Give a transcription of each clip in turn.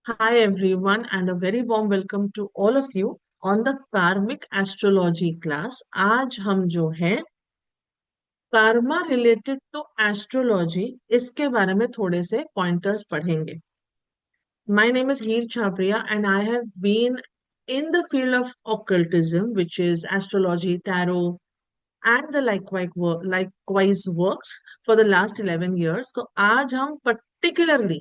Hi everyone and a very warm welcome to all of you on the karmic astrology class. आज हम जो है karma related to astrology इसके बारे में थोड़े से pointers पढ़ेंगे. My name is Heer Chhabria and I have been in the field of occultism, which is astrology, tarot, and the likewise works for the last 11 years. So आज हम particularly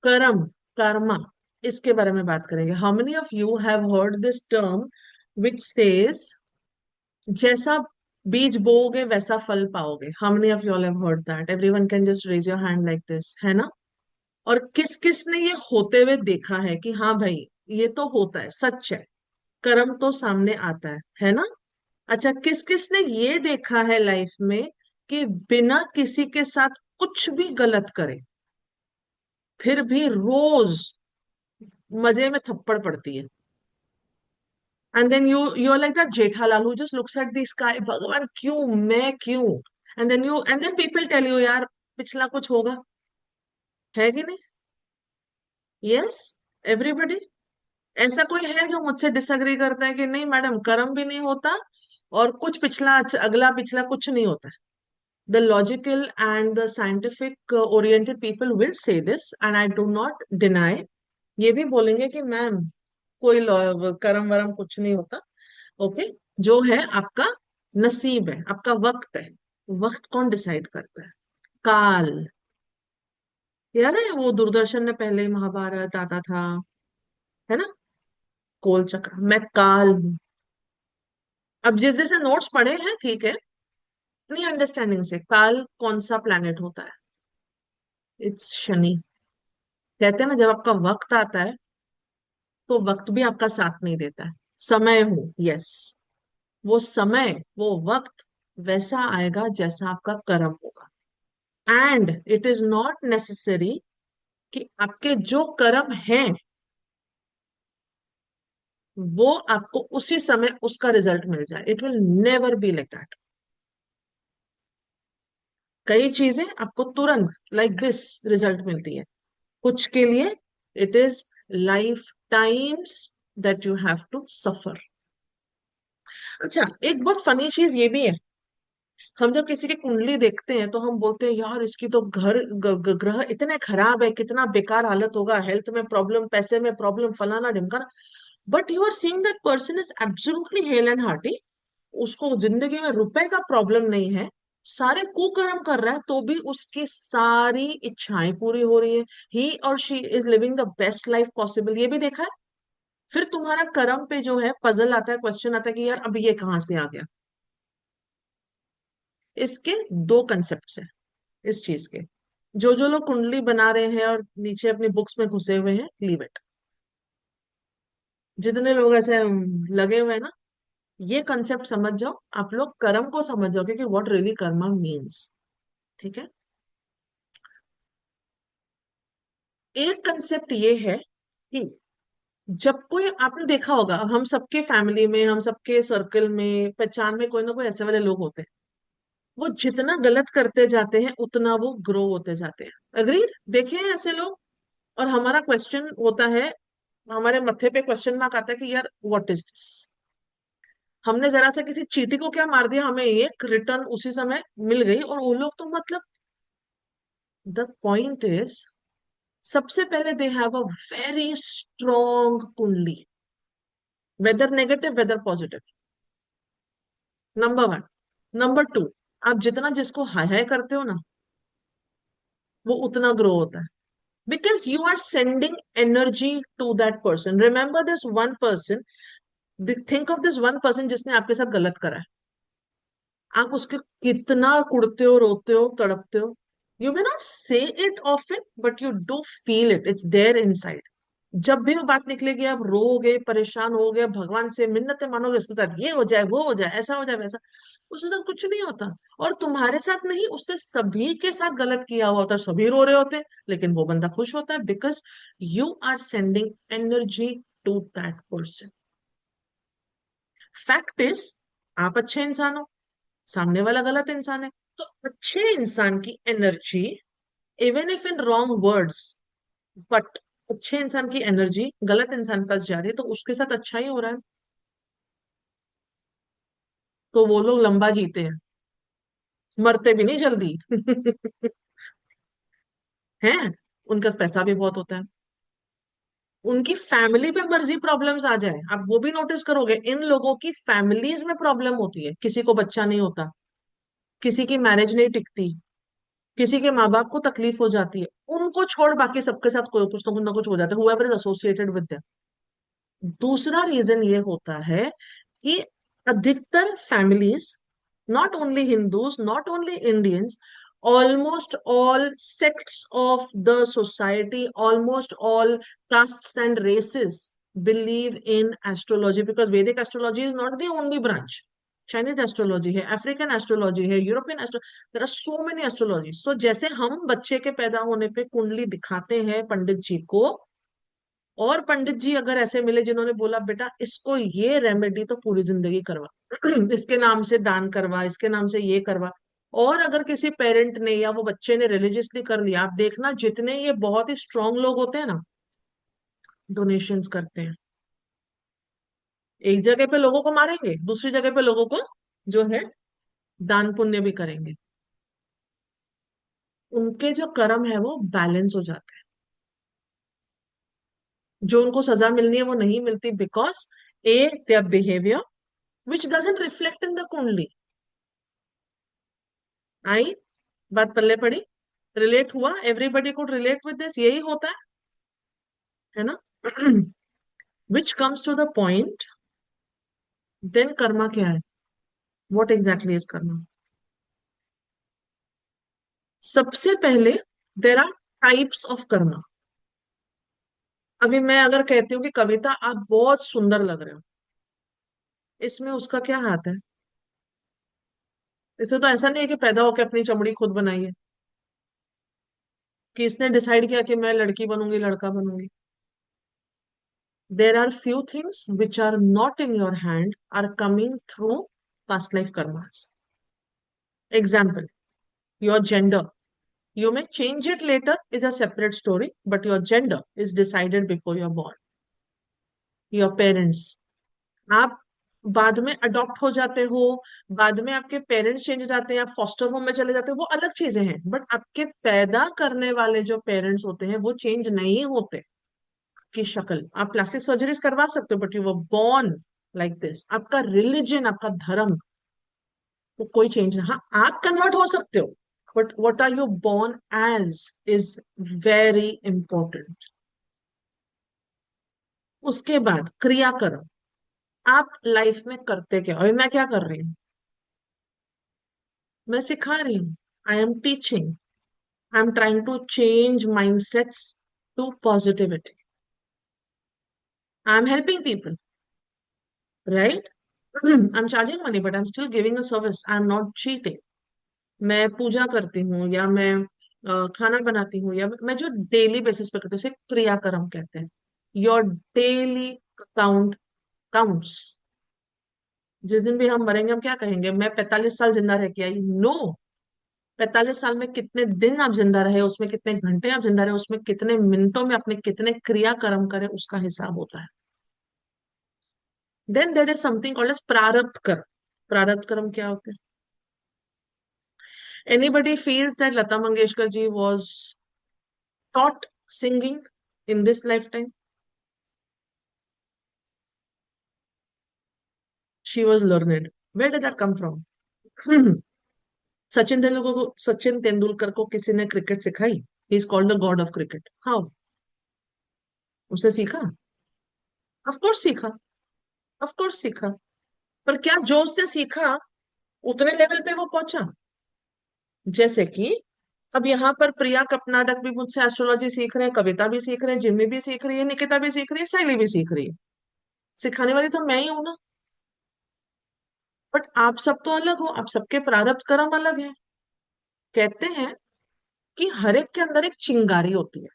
कर्म कर्मा इसके बारे में बात करेंगे. How many of you have heard this term which says जैसा बीज बोओगे वैसा फल पाओगे? How many of you all have heard that? Everyone can just raise your hand like this, है ना? और किस किस ने ये होते हुए देखा है कि हाँ भाई ये तो होता है, सच है, कर्म तो सामने आता है ना? अच्छा, किस किस ने ये देखा है लाइफ में कि बिना किसी के साथ कुछ भी गलत करे फिर भी रोज मजे में थप्पड़ पड़ती है? And then you're like that Jethalal who just looks at the sky, भगवान क्यों, मैं क्यों? And then people tell you यार पिछला कुछ होगा, है कि नहीं? Yes, everybody. ऐसा कोई है जो मुझसे डिसएग्री करता है कि नहीं मैडम कर्म भी नहीं होता और कुछ पिछला अगला पिछला कुछ नहीं होता? The logical and the scientific oriented people will say this and I do not deny. ये भी बोलेंगे कि मैम कोई कर्म वरम कुछ नहीं होता. ओके, जो है आपका नसीब है, आपका वक्त है. वक्त कौन डिसाइड करता है? काल. याद है वो दूरदर्शन में पहले ही महाभारत आता था, है ना? कोल चक्र, मैं काल हूं. अब जिस जैसे नोट्स पढ़े हैं ठीक है, अपनी अंडरस्टैंडिंग से काल कौन सा प्लैनेट होता है? इट्स शनि. कहते हैं ना जब आपका वक्त आता है तो वक्त भी आपका साथ नहीं देता है. समय हूं, यस. वो समय, वो वक्त वैसा आएगा जैसा आपका कर्म होगा. And it is not necessary कि आपके जो कर्म हैं वो आपको उसी समय उसका रिजल्ट मिल जाए. It will never be like that. कई चीजें आपको तुरंत लाइक दिस रिजल्ट मिलती है, कुछ के लिए it is life times that you have to suffer. अच्छा, एक बहुत फनी चीज ये भी है. हम जब किसी की कुंडली देखते हैं तो हम बोलते हैं यार इसकी तो ग्रह इतने खराब है, कितना बेकार हालत होगा, हेल्थ में प्रॉब्लम, पैसे में प्रॉब्लम, फलाना ढिमकाना. But you are seeing that person is absolutely hale and hearty. उसको जिंदगी में रुपए का प्रॉब्लम नहीं है, सारे कुकर्म कर रहा है तो भी उसकी सारी इच्छाएं पूरी हो रही है. ही और she is living the best life possible. ये भी देखा है. फिर तुम्हारा कर्म पे जो है पजल आता है, क्वेश्चन आता है कि यार अब ये कहाँ से आ गया. इसके दो कंसेप्ट है इस चीज के. जो लोग कुंडली बना रहे हैं और नीचे अपनी बुक्स में घुसे हुए हैं, लीव इट. जितने लोग ऐसे लगे हुए हैं ना, ये कंसेप्ट समझ जाओ. आप लोग कर्म को समझ जाओगे कि व्हाट रियली कर्मा मीन्स. ठीक है. एक कंसेप्ट ये है कि जब कोई, आपने देखा होगा हम सबके फैमिली में, हम सबके सर्कल में, पहचान में कोई ना कोई ऐसे वाले लोग होते हैं. वो जितना गलत करते जाते हैं उतना वो ग्रो होते जाते हैं. अग्रीड? देखे हैं ऐसे लोग. और हमारा क्वेश्चन होता है, हमारे मत्थे पे क्वेश्चन मार्क आता है कि यार व्हाट इज दिस. हमने जरा सा किसी चीटी को क्या मार दिया, हमें एक रिटर्न उसी समय मिल गई. और वो लोग तो मतलब, द पॉइंट इज, सबसे पहले they have a very strong kundli, whether negative whether positive. Number one. Number two, आप जितना जिसको हाय हाय करते हो ना वो उतना ग्रो होता है. Because you are sending energy to that person. Remember this one person. Think of this one person जिसने आपके साथ गलत करा है. आप उसके कितना कुड़ते हो, रोते हो, तड़पते हो. You may not say it often but you do feel it. It's there inside. जब भी वो बात निकलेगी आप रोओगे, परेशान होगे, भगवान से मिन्नतें मानोगे इसके साथ ये हो जाए, वो हो जाए, ऐसा हो जाए, वैसा. उसके साथ कुछ नहीं होता. और तुम्हारे साथ नहीं, उसने सभी के साथ गलत किया हुआ होता, सभी रो रहे होते, लेकिन वो बंदा खुश होता है. Because you are sending energy to that person. Fact is, आप अच्छे इंसान हो, सामने वाला गलत इंसान है. तो अच्छे इंसान की energy, even if in wrong words, but अच्छे इंसान की एनर्जी गलत इंसान के पास जा रही है तो उसके साथ अच्छा ही हो रहा है, तो वो लोग लंबा जीते हैं, मरते भी नहीं जल्दी। हैं, उनका पैसा भी बहुत होता है। उनकी फैमिली पे मर्जी प्रॉब्लम्स आ जाए, आप वो भी नोटिस करोगे, इन लोगों की फैमिलीज में प्रॉब्लम होती है, किसी को बच्चा नहीं होता, किसी की मैरिज नहीं टिकती, किसी के माँ बाप को तकलीफ हो जाती है, उनको छोड़ बाकी सबके साथ कोई कुछ ना कुछ हो जाता है, whoever is associated with them। दूसरा रीजन ये होता है कि अधिकतर families, not only Hindus, not only Indians, almost all sects of the society, almost all castes and races believe in astrology, because Vedic astrology is not the only branch. Chinese astrology है, African astrology है, European astro, there are so many astrologies. So जैसे हम बच्चे के पैदा होने पे कुंडली दिखाते हैं पंडित जी को, और पंडित जी अगर ऐसे मिले जिन्होंने बोला बेटा इसको ये रेमेडी तो पूरी जिंदगी करवा, इसके नाम से दान करवा, इसके नाम से ये करवा, और अगर किसी पेरेंट ने या वो बच्चे ने रिलीजियसली कर लिया, आप देखना जितने ये बहुत ही स्ट्रांग लोग होते हैं ना, डोनेशंस करते हैं। एक जगह पे लोगों को मारेंगे, दूसरी जगह पे लोगों को जो है दान पुण्य भी करेंगे। उनके जो कर्म है वो बैलेंस हो जाते हैं, जो उनको सजा मिलनी है वो नहीं मिलती, because a their behaviour which doesn't reflect in the kundli. आई बात पल्ले पड़ी, रिलेट हुआ, everybody could relate with this, यही होता है ना। Which comes to the point, then karma क्या है, व्हाट एग्जैक्टली इज कर्मा। सबसे पहले there are types of karma. अभी मैं अगर कहती हूँ कि कविता आप बहुत सुंदर लग रहे हो, इसमें उसका क्या हाथ है? इसे तो ऐसा नहीं है कि पैदा होकर अपनी चमड़ी खुद बनाई है, कि इसने डिसाइड किया कि मैं लड़की बनूंगी लड़का बनूंगी। There are few things which are not in your hand are coming through past life karmas. Example, your gender. You may change it later is a separate story, but your gender is decided before you're born. Your parents. आप बाद में adopt हो जाते हो, बाद में आपके parents change हो जाते हैं, आप फॉस्टर होम में चले जाते हो, वो अलग चीजें हैं, बट आपके पैदा करने वाले जो पेरेंट्स होते हैं वो चेंज नहीं होते। की शक्ल आप प्लास्टिक सर्जरीज करवा सकते हो, but you were born like this. आपका रिलीजन, आपका धर्म, वो कोई चेंज नहीं। हाँ, आप कन्वर्ट हो सकते हो, but what are you born as is very important. उसके बाद क्रियाकर्म, आप लाइफ में करते क्या, और मैं क्या कर रही हूँ, मैं सिखा रही हूँ, I am teaching, I am trying to change mindsets to positivity, I am helping people, right. I am charging money but I am still giving a service, I am not cheating. मैं पूजा करती हूँ, या मैं खाना बनाती हूँ, या मैं जो डेली बेसिस पे करती हूँ, उसे क्रियाकर्म कहते हैं। Your daily count counts. जिस दिन भी हम मरेंगे हम क्या कहेंगे, मैं 45 साल जिंदा रह के आई, नो। 45 साल में कितने दिन आप जिंदा रहे, उसमें कितने घंटे आप जिंदा रहे, उसमें कितने मिनटों में अपने कितने क्रियाकर्म करे, उसका हिसाब होता है। Then there is something called as prarabdha karma. प्रारब्ध कर्म क्या होते हैं? Anybody feels that Lata Mangeshkar ji was taught singing in this lifetime? She was learned. Where did that come from? Sachin Tendulkar को किसी ने क्रिकेट सिखाई? He is called the God of cricket. How? उसने सीखा? ऑफ कोर्स सीखा, ऑफ कोर्स सीखा। पर क्या जो उसने सीखा उतने लेवल पे वो पहुंचा? जैसे कि अब यहाँ पर प्रिया कपनाडक भी मुझसे एस्ट्रोलॉजी सीख रहे हैं, कविता भी सीख रहे हैं, जिम्मी भी सीख रही है, निकिता भी सीख रही है, शैली भी सीख रही है। सिखाने वाली तो मैं ही हूं ना। बट आप सब तो अलग हो, आप सबके प्रारब्ध कर्म अलग है। कहते हैं कि हर एक के अंदर एक चिंगारी होती है,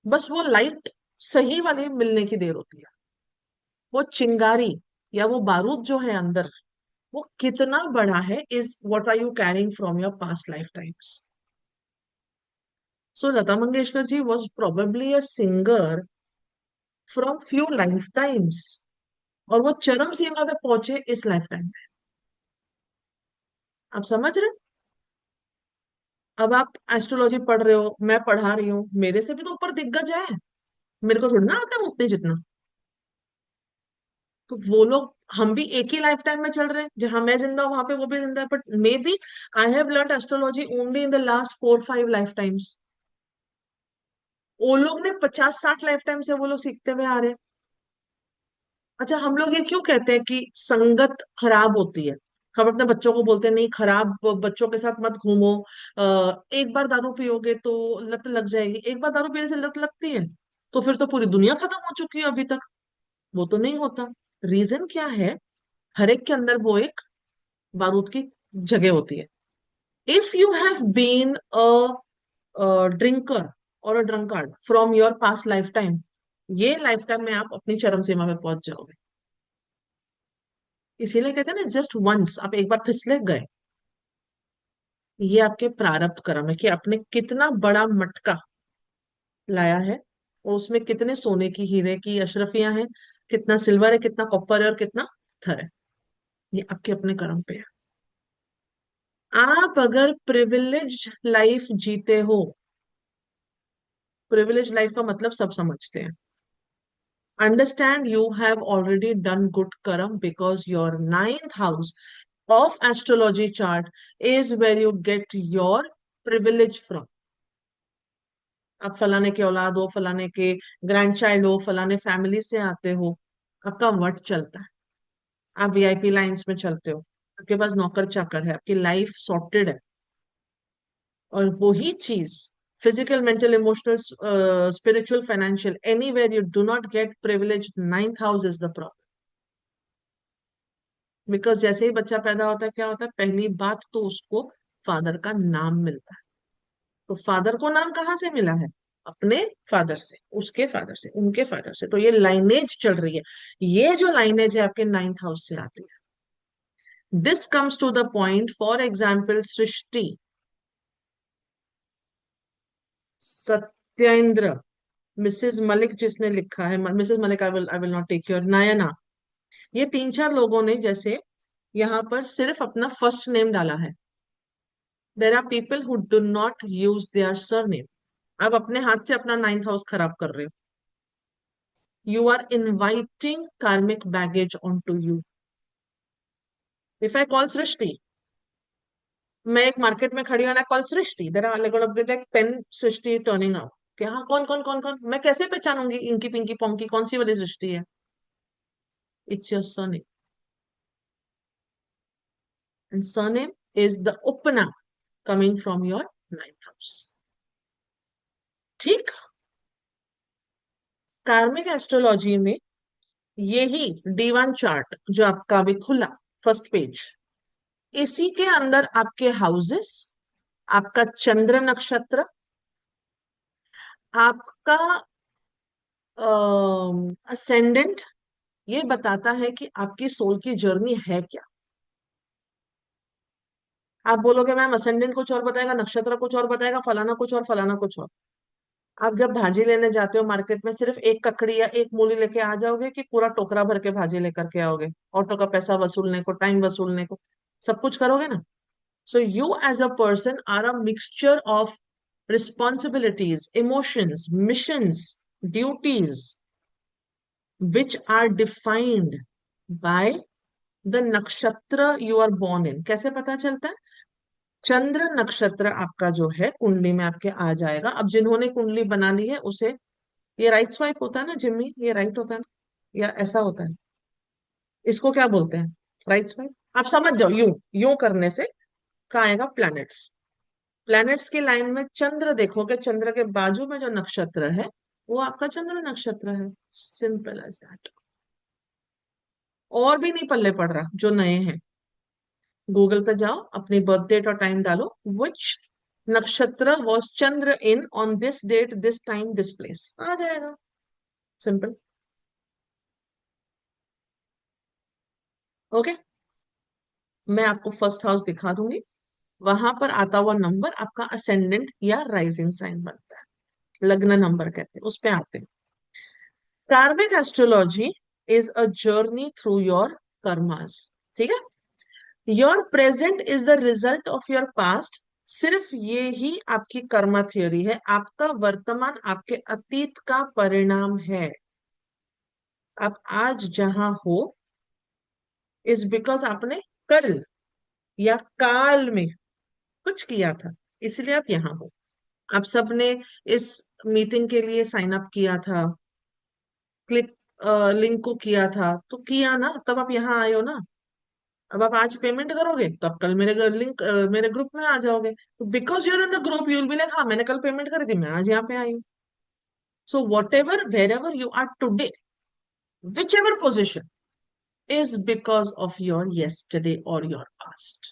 बस वो लाइट सही वाली मिलने की देर होती है। वो चिंगारी या वो बारूद जो है अंदर, वो कितना बड़ा है, is what are you carrying from your past life times. So Lata Mangeshkar ji was probably a singer from few life times, और वो चरम सीमा पे पहुंचे इस लाइफ टाइम में। आप समझ रहे हैं? अब आप एस्ट्रोलॉजी पढ़ रहे हो, मैं पढ़ा रही हूँ, मेरे से भी तो ऊपर दिग्गज है। मेरे को थोड़ा ना आता है उतने जितना। तो वो लोग, हम भी एक ही लाइफ टाइम में चल रहे हैं, जहां मैं जिंदा हूं वहां पे वो भी जिंदा है, but may be I have learn astrology only in the last 4-5 life times. वो लोग ने 50-60 लाइफ टाइम से वो लोग सीखते हुए आ रहे हैं। अच्छा, हम लोग ये क्यों कहते हैं कि संगत खराब होती है? हम अपने बच्चों को बोलते हैं नहीं, खराब बच्चों के साथ मत घूमो। एक बार दारू पियोगे तो लत लग जाएगी। एक बार दारू पीने से लत लगती है तो फिर तो पूरी दुनिया खत्म हो चुकी है अभी तक। वो तो नहीं होता। रीजन क्या है? हर एक के अंदर वो एक बारूद की जगह होती है। If you have been a drinker और a drunkard from your past life time, ये लाइफ टाइम में आप अपनी चरम सीमा में पहुंच जाओगे। इसीलिए कहते हैं ना, जस्ट वंस आप एक बार फिसले गए। ये आपके प्रारब्ध कर्म है कि आपने कितना बड़ा मटका लाया है, और उसमें कितने सोने की, हीरे की अशरफियां हैं, कितना सिल्वर है, कितना कॉपर है, और कितना थर है। ये आपके अपने कर्म पे है। आप अगर प्रिविलेज लाइफ जीते हो, प्रिविलेज लाइफ का मतलब सब समझते हैं। Understand, you have already done good karma because your ninth house of astrology chart is where you get your privilege from. आप फलाने के औलाद हो, फलाने के ग्रैंड चाइल्ड हो, फलाने फैमिली से आते हो, आपका वट चलता है। आप वीआईपी लाइंस में चलते हो, आपके पास नौकर चाकर है, आपकी लाइफ सॉर्टेड है। और वही चीज physical, mental, emotional, spiritual, financial, anywhere you do not gate privilege, ninth house is the problem. Because जैसे ही बच्चा पैदा होता है, क्या होता है? पहली बात तो उसको फादर का नाम मिलता है। तो फादर को नाम कहाँ से मिला है? अपने फादर से, उसके फादर से, उनके फादर से। तो ये लाइनेज चल रही है। ये जो लाइनेज है आपके नाइन्थ हाउस से आती है। This comes to the point, for example Srishti, Satyendra, Mrs Malik जिसने लिखा है, Mrs Malik, I will not take your, Nayana, ये 3-4 लोगों ने जैसे यहाँ पर सिर्फ अपना फर्स्ट नेम डाला है। There are people who do not use their surname. आप अपने हाथ से अपना नाइन्थ हाउस खराब कर रहे हो। You are inviting karmic baggage onto you. If I call Srishti, मैं एक मार्केट में खड़ी हूँ, call Srishti, there are like 10 Srishti turning up. क्या? हाँ, कौन कौन कौन कौन? मैं कैसे पहचानूंगी इंकी पिंकी पोंकी कौन सी वाली सृष्टि है? It's your surname, and surname is the upnaam coming from your ninth house. ठीक। कार्मिक एस्ट्रोलॉजी में यही D1 चार्ट जो आपका अभी खुला, फर्स्ट पेज, इसी के अंदर आपके हाउसेस, आपका चंद्र नक्षत्र, आपका असेंडेंट, ये बताता है कि आपकी सोल की जर्नी है क्या। आप बोलोगे मैम असेंडेंट कुछ और बताएगा, नक्षत्र कुछ और बताएगा, फलाना कुछ और, फलाना कुछ और। आप जब भाजी लेने जाते हो मार्केट में, सिर्फ एक ककड़ी या एक मूली लेके आ जाओगे कि पूरा टोकरा भर के भाजी लेकर के आओगे? ऑटो का पैसा वसूलने को, टाइम वसूलने को, सब कुछ करोगे ना? So you as a person are a mixture of responsibilities, emotions, missions, duties, which are defined by the nakshatra you are born in। कैसे पता चलता है? चंद्र नक्षत्र आपका जो है कुंडली में आपके आ जाएगा। अब जिन्होंने कुंडली बना ली है उसे, ये राइट स्वाइप होता है ना जिम्मी, ये राइट होता है ना, या ऐसा होता है? इसको क्या बोलते हैं? Right swipe. आप समझ जाओ, यूं यूं करने से कहाँ आएगा? प्लैनेट्स। प्लैनेट्स की लाइन में चंद्र देखोगे, चंद्र के बाजू में जो नक्षत्र है वो आपका चंद्र नक्षत्र है। Simple as that. और भी नहीं पल्ले पड़ रहा जो नए हैं। गूगल पे जाओ, अपनी बर्थ डेट और टाइम डालो, which nakshatra was Chandra in on this date, this time, this place, आ जाएगा। सिंपल। ओके। मैं आपको फर्स्ट हाउस दिखा दूंगी। वहां पर आता हुआ नंबर आपका असेंडेंट या राइजिंग साइन बनता है, लग्न नंबर कहते हैं, उस पे आते हैं। कार्मिक astrology is a journey through your karmas. ठीक है। Your present is the result of your past. सिर्फ ये ही आपकी कर्मा थ्योरी है। आपका वर्तमान आपके अतीत का परिणाम है। आप आज जहां हो इज बिकॉज आपने कल या काल में कुछ किया था, इसलिए आप यहाँ हो। आप सबने इस मीटिंग के लिए साइन अप किया था, क्लिक लिंक को किया था, तो किया ना, तब आप यहाँ आए हो ना। अब आप आज पेमेंट करोगे तो आप कल मेरे लिंक मेरे ग्रुप में आ जाओगे, तो because you're in the group you will be like हाँ मैंने कल पेमेंट करी थी, मैं आज यहाँ पे आई हूँ। So whatever wherever you are today, whichever position, is because of your yesterday or your past.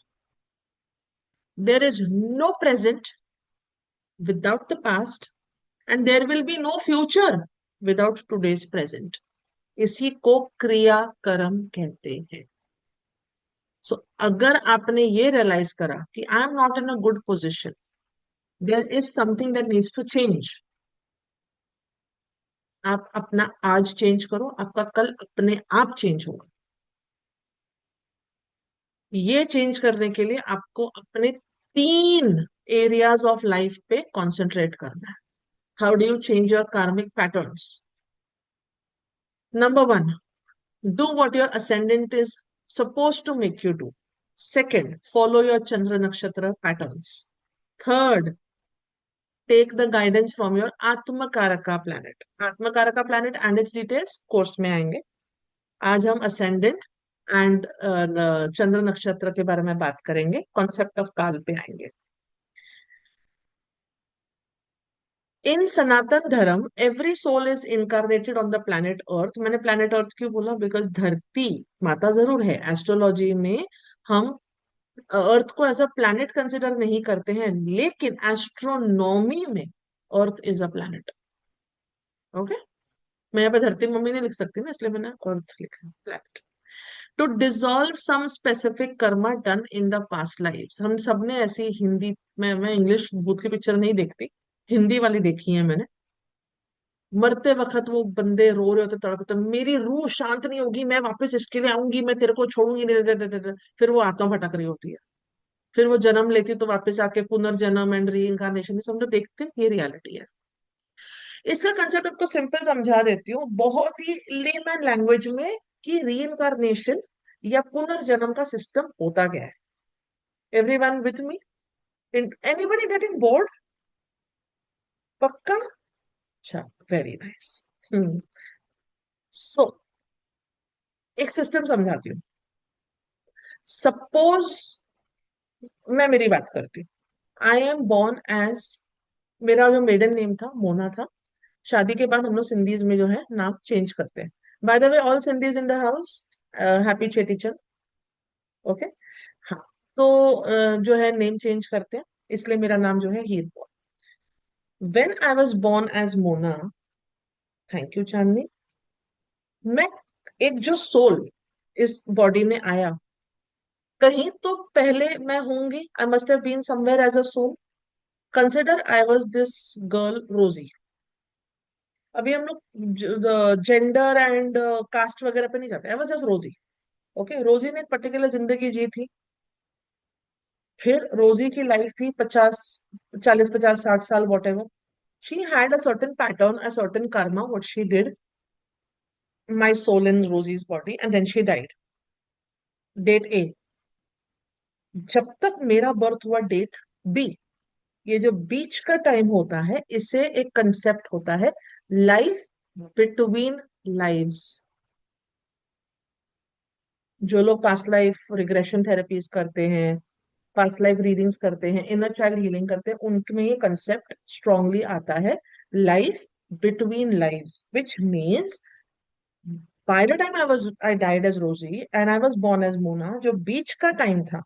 There is no present without the past, and there will be no future without today's present. इसी को क्रिया कर्म कहते हैं। सो अगर आपने ये realise करा कि I am not in a good position, there is something that needs to change, आप अपना आज चेंज करो, आपका कल अपने आप चेंज होगा। ये चेंज करने के लिए आपको अपने 3 एरियाज ऑफ लाइफ पे कंसंट्रेट करना है। How do you change your कार्मिक patterns? Number 1, do what your ascendant is supposed to make you do. Second, follow your Chandra Nakshatra patterns. Third, take the guidance from your Atma Karaka planet. Atma Karaka planet and its details course में आएंगे। आज हम ascendant and चंद्र नक्षत्र के बारे में बात करेंगे, कॉन्सेप्ट ऑफ काल पे आएंगे। In Sanatan Dharma every soul is incarnated on the planet earth. मैंने प्लैनेट अर्थ क्यों बोला? बिकॉज धरती माता जरूर है, एस्ट्रोलॉजी में हम अर्थ को एज अ प्लैनेट कंसिडर नहीं करते हैं, लेकिन एस्ट्रोनॉमी में earth is a planet. Okay, मैं यहाँ पे धरती मम्मी नहीं लिख सकती ना, इसलिए मैंने अर्थ लिखा है, planet. To dissolve some specific karma done in the past life. हम सबने ऐसी हिंदी में, मैं इंग्लिश भूत की पिक्चर नहीं देखती, हिंदी वाली देखी है मैंने। मरते वक्त वो बंदे रो रहे होते, तड़पते, मेरी रूह शांत नहीं होगी, मैं वापस इसके लिए आऊंगी, मैं तेरे को छोड़ूंगी नहीं। फिर वो आत्मा भटक रही होती है, फिर वो जन्म लेती है, तो वापस आके पुनर्जन्म एंड री इंकारनेशन सब लोग देखते हैं, ये रियलिटी है। इसका कंसेप्ट आपको सिंपल समझा देती हूँ बहुत ही लेमैन लैंग्वेज में, कि री इंकारनेशन या पुनर्जन्म का सिस्टम होता क्या है। Everyone with me? Anybody getting bored? पक्का? अच्छा, वेरी नाइस। सो एक सिस्टम समझाती हूँ। सपोज मैं मेरी बात करती हूँ, आई एम बोर्न एज, मेरा जो मेडन नेम था मोना था। शादी के बाद हम लोग सिंधीज में जो है नाम चेंज करते हैं। By the way, all Sindhis in the house, happy Cheti Chand. Okay, हाँ। तो जो है नेम चेंज करते हैं, इसलिए मेरा नाम जो है Heer. When I was born as Mona, thank you Chandni, मैं एक जो सोल इस बॉडी में आया, कहीं तो पहले मैं होंगी, I must have been somewhere as a soul. Consider I was this girl Rosie. अभी हम लोग जेंडर एंड कास्ट वगैरह पे नहीं जाते, आई वाज जस्ट रोजी। ओके, रोजी ने एक पर्टिकुलर जिंदगी जी थी। फिर रोजी की लाइफ थी 50, 40, 50, 60 साल, whatever. She had a certain pattern, a certain karma, what she did, my soul in Rosie's body, and then she died. Date a, जब तक मेरा बर्थ हुआ डेट बी, ये जो बीच का टाइम होता है, इसे एक कंसेप्ट होता है लाइफ बिटवीन लाइव्स। जो लोग पास्ट लाइफ रिग्रेशन थेरेपीज करते हैं, पास्ट लाइफ रीडिंग्स करते हैं, इनर चाइल्ड हीलिंग करते हैं, उनमें ये कंसेप्ट स्ट्रांगली आता है, life between lives, which means by the time I died as Rosie and I was born as Mona, जो बीच का टाइम था,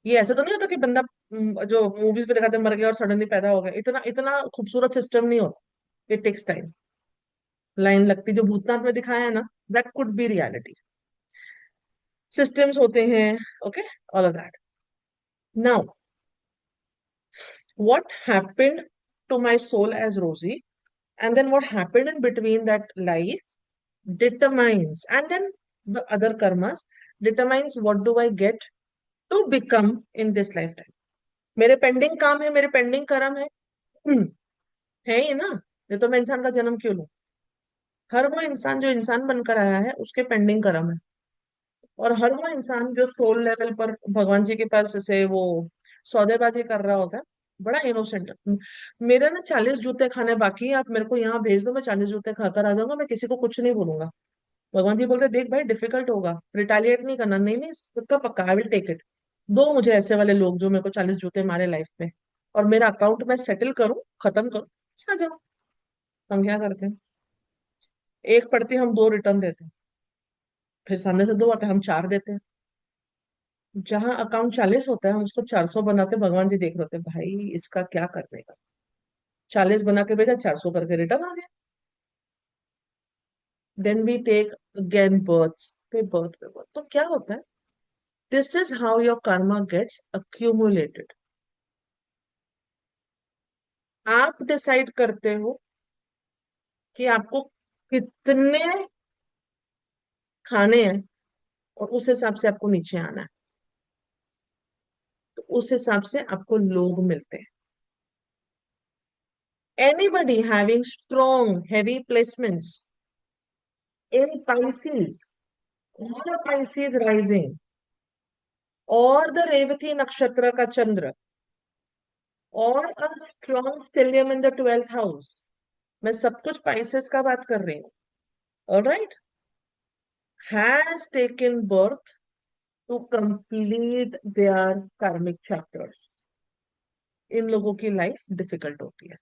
ये ऐसा तो नहीं होता कि बंदा जो मूवीज पे दिखाते हैं, मर गया और सडनली पैदा हो गया। इतना इतना खूबसूरत सिस्टम नहीं होता, इट टेक्स टाइम। लाइन लगती जो भूतनाथ में दिखाया है ना, that could be reality. Systems होते हैं, okay, all of that. Now what happened to my soul as Rosie, and then what happened in between that life determines, and then the other karmas determines what do I get to become in this lifetime. मेरे pending काम है, मेरे pending कर्म है। है ही ना। ये तो मैं इंसान का जन्म क्यों लूं? हर वो इंसान जो इंसान बनकर आया है उसके पेंडिंग कर्म है। और हर वो इंसान जो सोल लेवल पर भगवान जी के पास जैसे वो सौदेबाजी कर रहा होता है, बड़ा इनोसेंट है। मेरे ना 40 जूते खाने बाकी है, आप मेरे को यहाँ भेज दो, मैं 40 जूते खाकर आ जाऊंगा, मैं किसी को कुछ नहीं बोलूंगा। भगवान जी बोलते देख भाई डिफिकल्ट होगा, रिटालिएट नहीं करना, नहीं नहीं पक्का पक्का आई विल टेक इट। दो मुझे ऐसे वाले लोग जो मेरे को 40 जूते मारे लाइफ में, और मेरा अकाउंट मैं सेटल करूं, खत्म करूं, आ जाओ। हम क्या करते हैं, एक पढ़ती हम दो रिटर्न देते हैं, फिर सामने से दो आते हैं हम चार देते हैं। जहां अकाउंट 40 होता है हम उसको 400 बनाते, भगवान जी देख रहे होते हैं, भाई इसका क्या करने का। 40 बना के भेजा, 400 करके रिटर्न आ गया। Then we take again births पे बर्थ पे बर्थ। तो क्या होता है, this is how your karma gets accumulated. आप डिसाइड करते हो कि आपको कितने खाने हैं, और उस हिसाब से आपको नीचे आना है। तो उस हिसाब से आपको लोग मिलते हैं। Anybody having strong, heavy placements in Pisces, or the Pisces rising, or the Revati nakshatra का चंद्र, और a strong stellium in the 12th house, मैं सब कुछ Pisces का बात कर रही हूँ, alright, has taken birth to complete their karmic chapters. इन लोगों की लाइफ डिफिकल्ट होती है।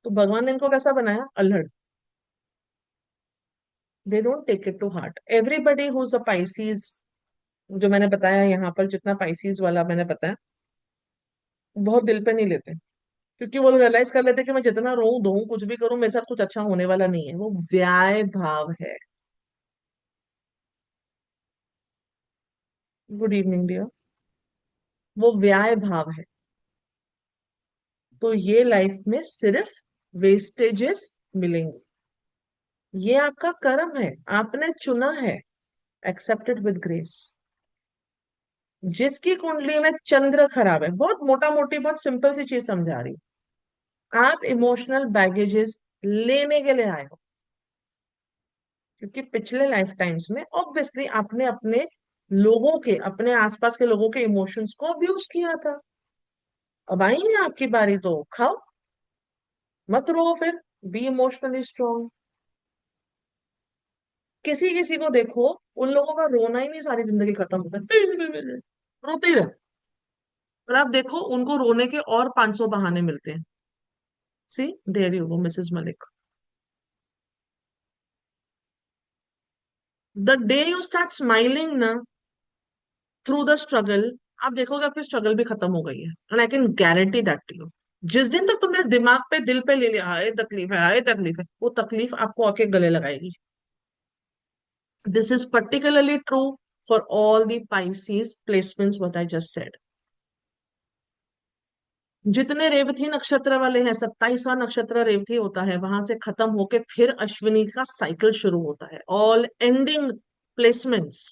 तो भगवान ने इनको कैसा बनाया, अल्हड़। They don't take it to heart. Everybody who's a Pisces, जो मैंने बताया यहाँ पर जितना पाइसीज वाला मैंने बताया, बहुत दिल पे नहीं लेते, क्योंकि वो रियलाइज कर लेते कि मैं जितना रोऊं धोऊं कुछ भी करूं मेरे साथ कुछ अच्छा होने वाला नहीं है। वो व्याय भाव है। Good evening dear. वो व्याय भाव है। तो ये लाइफ में सिर्फ वेस्टेजेस मिलेंगे। ये आपका कर्म है, आपने चुना है। Accepted with grace. जिसकी कुंडली में चंद्र खराब है, बहुत मोटा मोटी बहुत सिंपल सी चीज समझा रही हूं, आप इमोशनल बैगेजेस लेने के लिए आए हो, क्योंकि पिछले लाइफ टाइम्स में ऑब्वियसली आपने अपने लोगों के, अपने आसपास के लोगों के इमोशंस को अब्यूज किया था। अब आई है आपकी बारी, तो खाओ, मत रो फिर, बी इमोशनली स्ट्रांग। किसी किसी को देखो, उन लोगों का रोना ही नहीं सारी जिंदगी खत्म होता है, रोते ही रहे। पर आप देखो उनको रोने के और 500 बहाने मिलते हैं। See, there you go Mrs Malik. The day you start smiling ना, थ्रू द स्ट्रगल, आप देखोगे आपकी स्ट्रगल भी खत्म हो गई है, and I can guarantee that to you. जिस दिन तक तुमने दिमाग पे दिल पे ले लिया हाय तकलीफ है, हाय तकलीफ है, वो तकलीफ आपको आके गले लगाएगी। This is particularly true for all the Pisces placements what I just said. जितने रेवती नक्षत्र वाले हैं, 27वां नक्षत्र रेवती होता है, वहां से खत्म होके फिर अश्विनी का साइकिल शुरू होता है। ऑल एंडिंग प्लेसमेंट्स,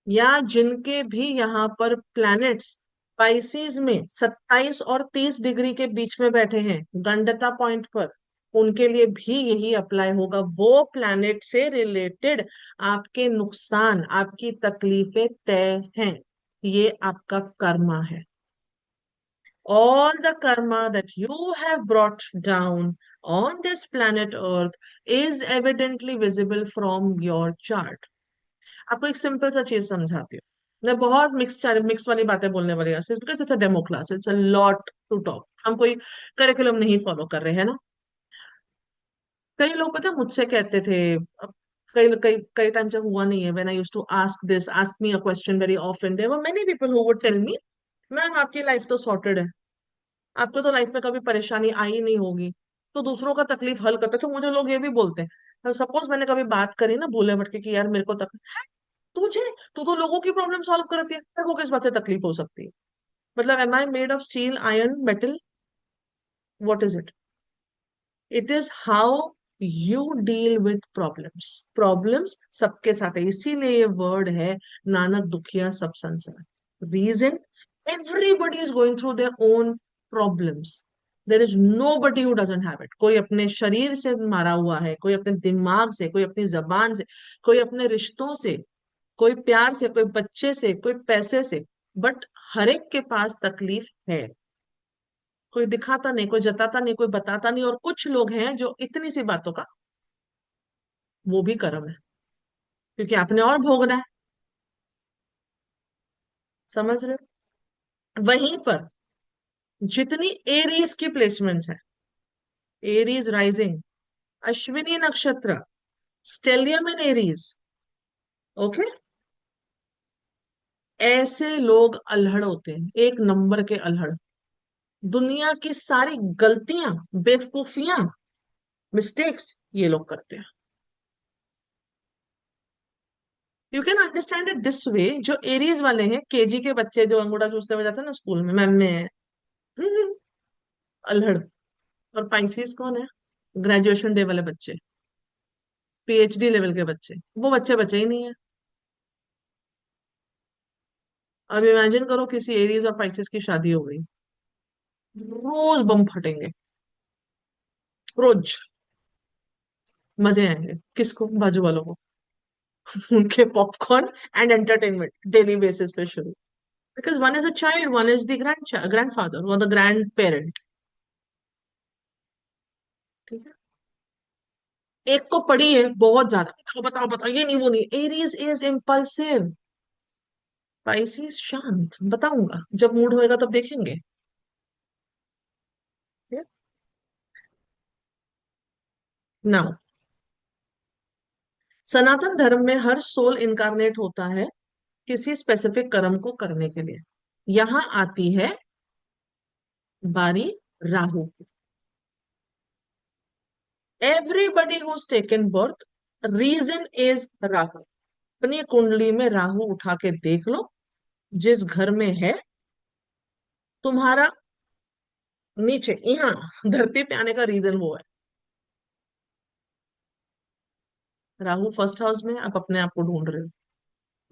या जिनके भी यहाँ पर प्लैनेट्स स्पाइसीज में 27 और 30 डिग्री के बीच में बैठे हैं गंडता पॉइंट पर, उनके लिए भी यही अप्लाई होगा। वो प्लैनेट से रिलेटेड आपके नुकसान, आपकी तकलीफें तय हैं। ये आपका कर्मा है। All the karma that you have brought down on this planet Earth is evidently visible from your chart. आपको एक सिंपल सा चीज समझाती हूँ। मैं बहुत मिक्स वाली बातें बोलने वाली हूँ, because it's a demo class, it's a lot to talk. हम कोई करिकुलम नहीं फॉलो कर रहे हैं ना। कई लोग पता है मुझसे कहते थे, अब कई कई कई टाइम से हुआ नहीं है, when I used to ask this, ask me a question very often, there were many people who would tell me, ma'am आपकी लाइफ तो सॉर्टेड है, आपको तो लाइफ में कभी परेशानी आई नहीं होगी, तो दूसरों का तकलीफ हल करते। तो मुझे लोग ये भी बोलते हैं, सपोज मैंने कभी बात करी ना भूले भटके कि यार मेरे को तकलीफ है, तुझे, तू तो लोगों की प्रॉब्लम सॉल्व करती है, तेरे को किस बात से तकलीफ हो सकती है। मतलब am I made of steel, iron, metal? What is it? It is how you deal with problems. Problems सबके साथ है, इसीलिए ये वर्ड है नानक दुखिया सब संसार। Reason, everybody is going through their own problems. There is nobody who doesn't have it. कोई अपने शरीर से मारा हुआ है, कोई अपने दिमाग से, कोई अपनी जबान से, कोई अपने रिश्तों से, कोई प्यार से, कोई बच्चे से, कोई पैसे से। बट हर एक के पास तकलीफ है। कोई दिखाता नहीं, कोई जताता नहीं, कोई बताता नहीं, और कुछ लोग हैं जो इतनी सी बातों का, वो भी कर्म है, क्योंकि आपने और भोगना है। समझ रहे हो? वहीं पर जितनी एरीज की प्लेसमेंट्स है, एरीज राइजिंग, अश्विनी नक्षत्र, स्टेलियम इन एरीज, ओके, ऐसे लोग अल्हड़ होते हैं, एक नंबर के अल्हड़। दुनिया की सारी गलतियां, बेवकूफियां, मिस्टेक्स ये लोग करते हैं। You can understand it this way. जो एरीज वाले हैं, केजी के बच्चे जो अंगूठा चूसते हुए जाते हैं ना स्कूल में, मैम में अल्हड़। और पाइसेस कौन है? ग्रेजुएशन डे वाले बच्चे, पीएचडी लेवल के बच्चे। वो बच्चे बचे ही नहीं है। अब इमेजिन करो किसी एरीज और पाइसेस की शादी हो गई, रोज बम फटेंगे, रोज। मजे आएंगे किसको? बाजू वालों को। उनके popcorn and entertainment daily basis पे शुरू। Because one is a child, one is the grand father और द ग्रैंड पेरेंट। ठीक है। एक को पड़ी है बहुत ज्यादा, बताओ बताओ बताओ, ये नहीं वो नहीं। एरीज इज इम्पल्सिव, स्पाइसीज शांत। बताऊंगा जब मूड होएगा तब देखेंगे। नाउ, सनातन धर्म में हर सोल इनकारनेट होता है किसी स्पेसिफिक कर्म को करने के लिए। यहां आती है बारी राहु की। Everybody who's taken birth, reason is Rahu. अपनी कुंडली में राहु उठा के देख लो, जिस घर में है तुम्हारा, नीचे यहाँ धरती पे आने का रीजन वो है। राहु फर्स्ट हाउस में, आप अपने आप को ढूंढ रहे हो।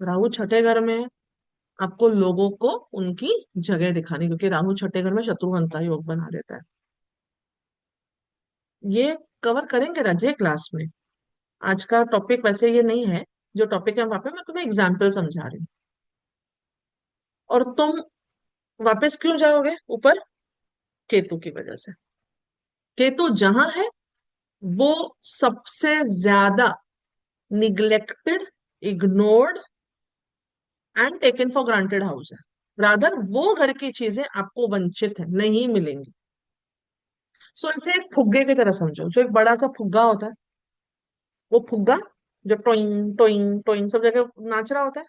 राहु छठे घर में है, आपको लोगों को उनकी जगह दिखानी, क्योंकि राहु छठे घर में शत्रुघ्नता योग बना देता है। ये कवर करेंगे राजे क्लास में। आज का टॉपिक वैसे ये नहीं है, जो टॉपिक है वहां पे मैं तुम्हें एग्जाम्पल समझा रही हूँ। और तुम वापस क्यों जाओगे ऊपर? केतु की वजह से। केतु जहां है वो सबसे ज्यादा neglected, ignored and taken for granted house है। रादर वो घर की चीजें आपको वंचित है, नहीं मिलेंगी। सो इसे एक फुग्गे की तरह समझो। जो एक बड़ा सा फुग्गा होता है, वो फुग्गा जो टोइंग टोइंग टोइंग सब जगह नाच रहा होता है,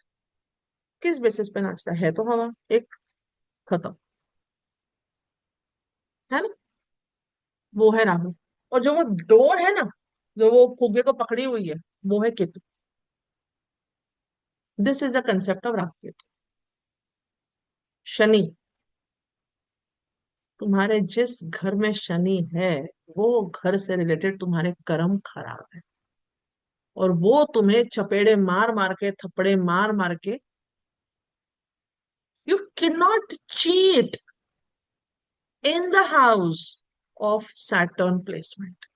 किस बेसिस पे नाचता है? तो हवा एक, खत्म। है ना? वो है राहु। और जो वो डोर है ना, जो वो फुग्गे को पकड़ी हुई है, वो है Ketu. This is the concept of Rahu Ketu. Shani, तुम्हारे जिस घर में शनि है, वो घर से रिलेटेड तुम्हारे कर्म खराब है। और वो तुम्हें चपेड़े मार मार के, थप्पड़े मार मार के, you can not cheat in the house of Saturn placement.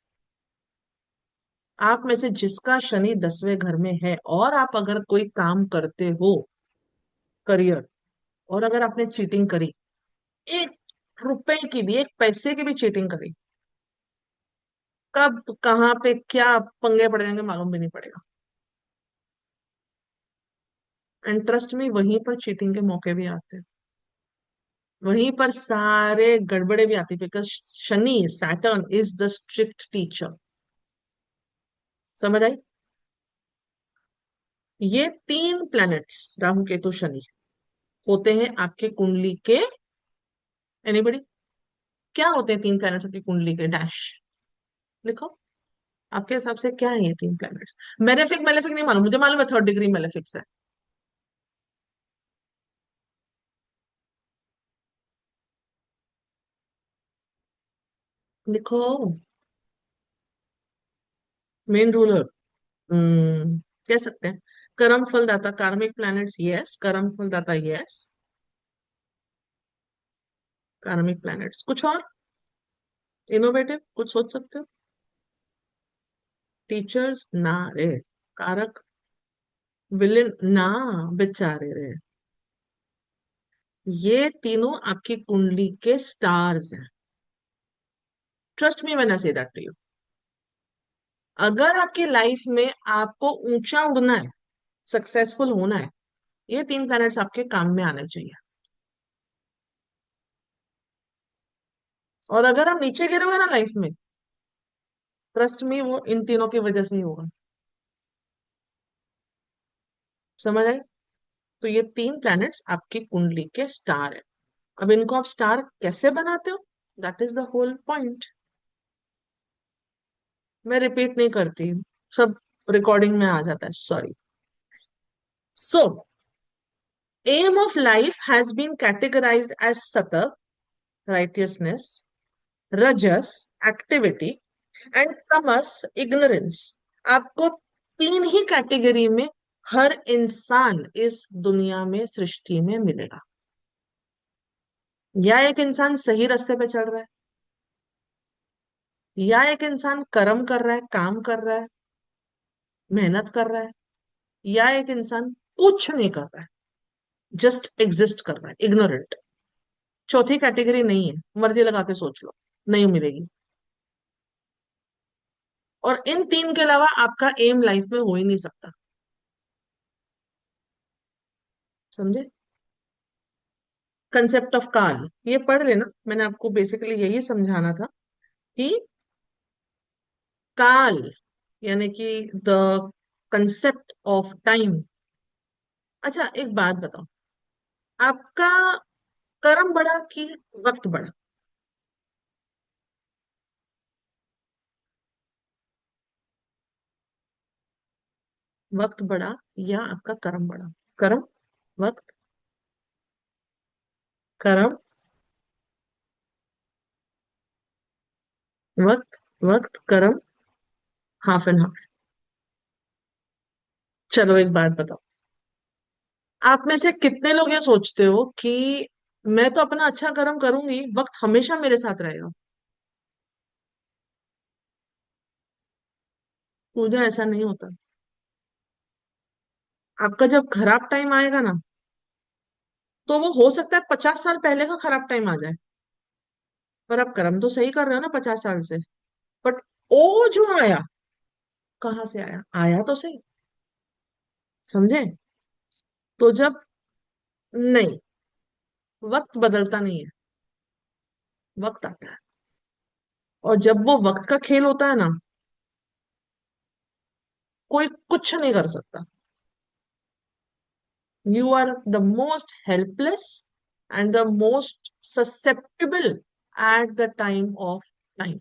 आप में से जिसका शनि 10वें घर में है, और आप अगर कोई काम करते हो, करियर, और अगर आपने चीटिंग करी, एक रुपए की भी, एक पैसे की भी चीटिंग करी, कब कहाँ पे क्या पंगे पड़ जाएंगे मालूम भी नहीं पड़ेगा। एंड ट्रस्ट में, वहीं पर चीटिंग के मौके भी आते हैं, वहीं पर सारे गड़बड़े भी आती है। Because Shani, Saturn is the strict teacher. समझ आई? ये तीन प्लैनेट्स, राहु केतु शनि, होते हैं आपके कुंडली के। एनीबडी? क्या होते हैं तीन प्लैनेट्स आपकी कुंडली के? डैश लिखो। आपके हिसाब से क्या है ये तीन प्लैनेट्स? मेलेफिक मेलेफिक नहीं मालूम, मुझे मालूम है थर्ड डिग्री मेलेफिक्स है। लिखो। Main ruler. कह सकते हैं। कर्म फलदाता, कार्मिक प्लैनेट्स, यस। कर्म फलदाता, यस। कार्मिक प्लैनेट्स, कुछ और इनोवेटिव कुछ सोच सकते हो? टीचर्स ना रे। कारक, विलेन ना, बेचारे रे। ये तीनों आपकी कुंडली के स्टार्स हैं। Trust me when I say that to you. अगर आपकी लाइफ में आपको ऊंचा उड़ना है, सक्सेसफुल होना है, ये तीन प्लैनेट्स आपके काम में आने चाहिए। और अगर आप नीचे गिरे हुए ना लाइफ में, ट्रस्ट मी वो इन तीनों की वजह से ही होगा। समझ आई? तो ये तीन प्लैनेट्स आपकी कुंडली के स्टार है। अब इनको आप स्टार कैसे बनाते हो, that is the whole point. मैं रिपीट नहीं करती, सब रिकॉर्डिंग में आ जाता है, sorry. So aim of life has been categorised as sattva, righteousness, rajas, activity, and tamas, ignorance. आपको तीन ही कैटेगरी में हर इंसान इस दुनिया में, सृष्टि में मिलेगा। या एक इंसान सही रास्ते पे चल रहा है, या एक इंसान कर्म कर रहा है, काम कर रहा है, मेहनत कर रहा है, या एक इंसान कुछ नहीं कर रहा है, जस्ट एग्जिस्ट कर रहा है, इग्नोरेंट। चौथी कैटेगरी नहीं है, मर्जी लगा के सोच लो, नहीं मिलेगी। और इन तीन के अलावा आपका एम लाइफ में हो ही नहीं सकता। समझे? कंसेप्ट ऑफ काल ये पढ़ लेना, मैंने आपको बेसिकली यही समझाना था कि काल यानी कि द कंसेप्ट ऑफ टाइम। अच्छा एक बात बताओ, आपका कर्म बढ़ा कि वक्त बढ़ा? वक्त बढ़ा या आपका कर्म बढ़ा? कर्म, वक्त, कर्म, वक्त, वक्त, कर्म, हाफ एंड हाफ। चलो एक बात बताओ, आप में से कितने लोग ये सोचते हो कि मैं तो अपना अच्छा कर्म करूंगी, वक्त हमेशा मेरे साथ रहेगा? पूजा ऐसा नहीं होता। आपका जब खराब टाइम आएगा ना, तो वो हो सकता है 50 साल पहले का खराब टाइम आ जाए, पर आप कर्म तो सही कर रहे हो ना 50 साल से। बट ओ जो आया, कहाँ से आया, आया तो सही। समझे? तो जब, नहीं, वक्त बदलता नहीं है, वक्त आता है। और जब वो वक्त का खेल होता है ना, कोई कुछ नहीं कर सकता। You are the most helpless and the most susceptible at the time of time.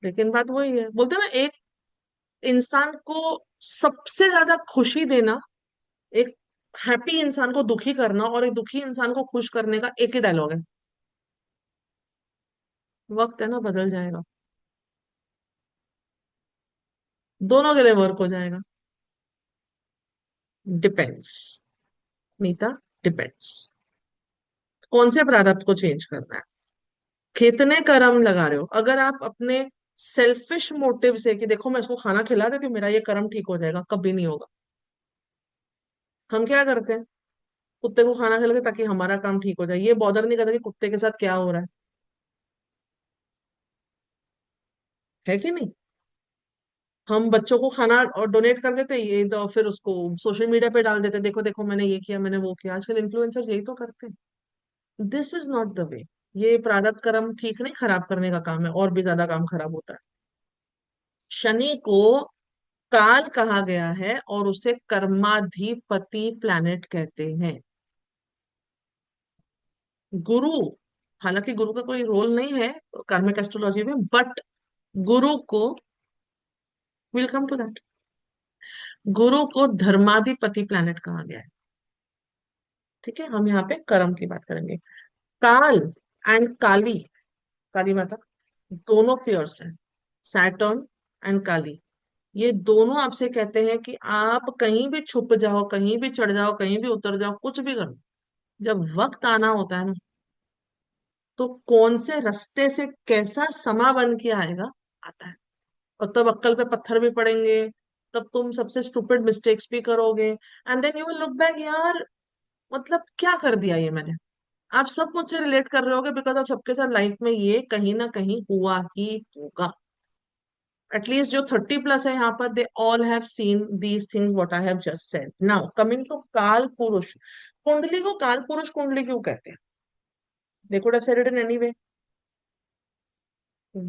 लेकिन बात वही है, बोलते हैं ना, एक इंसान को सबसे ज्यादा खुशी देना, एक हैप्पी इंसान को दुखी करना और एक दुखी इंसान को खुश करने का एक ही डायलॉग है, वक्त है ना, बदल जाएगा। दोनों के लिए वर्क हो जाएगा। Depends, Neeta, depends. कौन से प्रारब्ध को चेंज करना है, कितने कर्म लगा रहे हो? अगर आप अपने सेल्फिश मोटिव से कि देखो मैं इसको खाना खिला देती हूँ, मेरा ये कर्म ठीक हो जाएगा, कभी नहीं होगा। हम क्या करते हैं, कुत्ते को खाना खिलाते ताकि हमारा काम ठीक हो जाए, ये बॉदर नहीं करता कि कुत्ते के साथ क्या हो रहा है कि नहीं? हम बच्चों को खाना और डोनेट कर देते, ये तो फिर उसको सोशल मीडिया पे डाल देते, देखो देखो मैंने ये किया, मैंने वो किया। आजकल इन्फ्लुएंसर्स यही तो करते हैं। This is not the way. ये प्रारब्ध कर्म ठीक नहीं, खराब करने का काम है, और भी ज्यादा काम खराब होता है। शनि को काल कहा गया है और उसे कर्माधिपति प्लैनेट कहते हैं। गुरु, हालांकि गुरु का कोई रोल नहीं है कार्मिक एस्ट्रोलॉजी में, बट गुरु को, विल कम टू दैट, गुरु को धर्माधिपति प्लैनेट कहा गया है। ठीक है, हम यहाँ पे कर्म की बात करेंगे। काल एंड काली, काली माता, दोनों फियर्स हैं, सैटर्न एंड काली। ये दोनों आपसे कहते हैं कि आप कहीं भी छुप जाओ, कहीं भी चढ़ जाओ, कहीं भी उतर जाओ, कुछ भी करो, जब वक्त आना होता है ना, तो कौन से रास्ते से कैसा समा बन के आएगा, आता है। और तब अक्कल पे पत्थर भी पड़ेंगे, तब तुम सबसे स्टूपिड मिस्टेक्स भी करोगे, and then you will look back, यार मतलब क्या कर दिया ये मैंने। आप सब मुझसे रिलेट कर रहे होगे, बिकॉज आप सबके साथ लाइफ में ये कहीं ना कहीं हुआ ही होगा। एटलीस्ट जो 30+ है यहाँ पर, they all have seen these things what I have just said. Now coming to kaal पुरुष कुंडली, को काल पुरुष कुंडली क्यों कहते हैं? They could have said it in any way.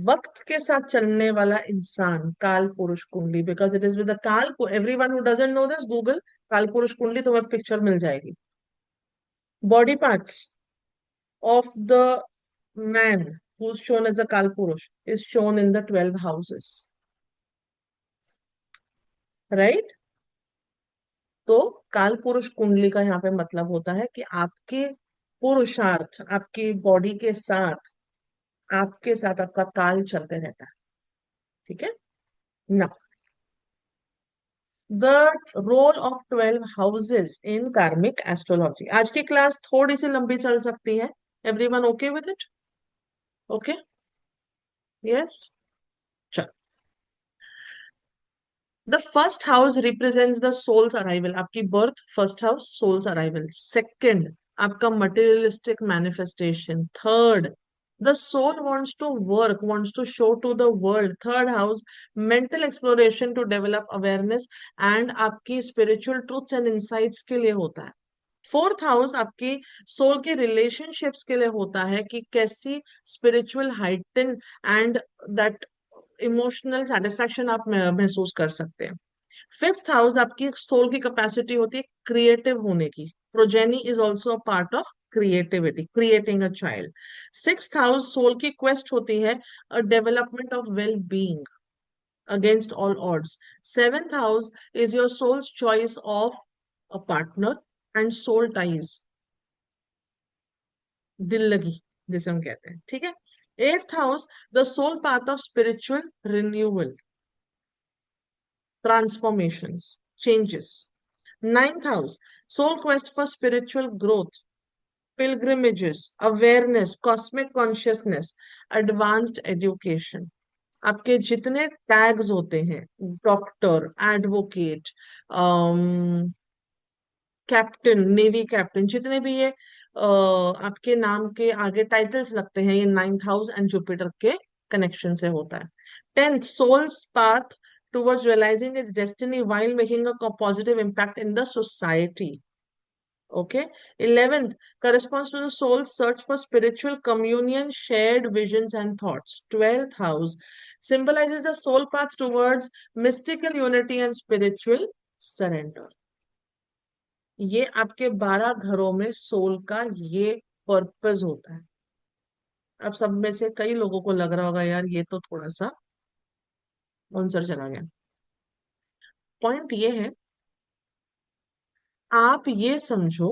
वक्त के साथ चलने वाला इंसान, काल पुरुष कुंडली, because it is with the kaal. Everyone who doesn't know this, Google kaal पुरुष कुंडली, तुम्हें पिक्चर मिल जाएगी। Body parts of the man who's shown as a Kalpurush is shown in the 12 houses, right? तो काल पुरुष कुंडली का यहाँ पे मतलब होता है कि आपके पुरुषार्थ, आपकी बॉडी के साथ, आपके साथ आपका काल चलते रहता है। ठीक है ना? The role of 12 houses in karmic astrology. आज की क्लास थोड़ी सी लंबी चल सकती है। Everyone okay with it? Okay, yes, चलो। The first house represents the soul's arrival. आपकी birth, first house, soul's arrival. Second, आपका materialistic manifestation. Third, the soul wants to work, wants to show to the world. Third house, mental exploration to develop awareness and आपकी spiritual truths and insights के लिए होता है। Fourth house आपकी soul के relationships के लिए होता है, कि कैसी spiritual heighten and that emotional satisfaction आप महसूस कर सकते हैं। फिफ्थ हाउस आपकी सोल की कैपेसिटी होती है क्रिएटिव होने की। Progeny is also a part of creativity, creating a child. Sixth house soul की क्वेस्ट होती है, a development of well being against all odds. Seventh house is your soul's choice of a partner and soul ties, दिल लगी जिसे हम कहते हैं। ठीक है। Eighth house, the soul path of spiritual renewal, transformations, changes. Ninth house, soul quest for spiritual growth, pilgrimages, awareness, cosmic consciousness, advanced education. आपके जितने टैग्स होते हैं, doctor, advocate, captain, navy captain, जितने भी ये आपके नाम के आगे टाइटल्स लगते हैं, ये नाइन्थ हाउस एंड जुपिटर के कनेक्शन से होता है। Tenth, soul's path towards realizing its destiny while making a positive impact in the society. Okay. 11th corresponds to the soul's search for spiritual communion, shared visions and thoughts. 12th house symbolizes the soul path towards mystical unity and spiritual surrender. ये आपके 12 घरों में soul का ये purpose होता है। अब सब में से कई लोगों को लग रहा होगा, यार ये तो थोड़ा सा आंसर चला गया। पॉइंट ये है, आप ये समझो,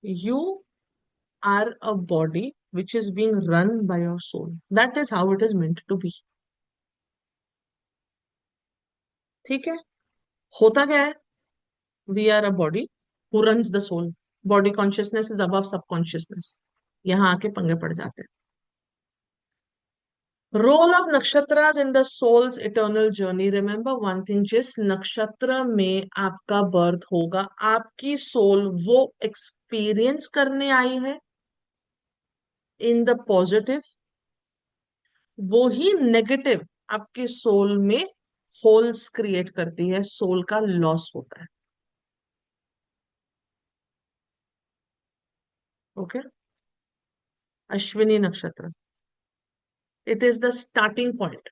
you are a body which is being run by your soul. That is how it is meant to be. ठीक है। होता क्या है? We are a body who runs the soul. Body consciousness is above subconsciousness. यहाँ आके पंगे पड़ जाते हैं। Role of nakshatras in the soul's eternal journey. Remember one thing, जिस नक्षत्र में आपका बर्थ होगा, आपकी सोल वो एक्सपीरियंस करने आई है इन द पॉजिटिव, वो ही नेगेटिव आपके सोल में होल्स क्रिएट करती है, सोल का लॉस होता है। ओके। अश्विनी नक्षत्र, it is the starting point.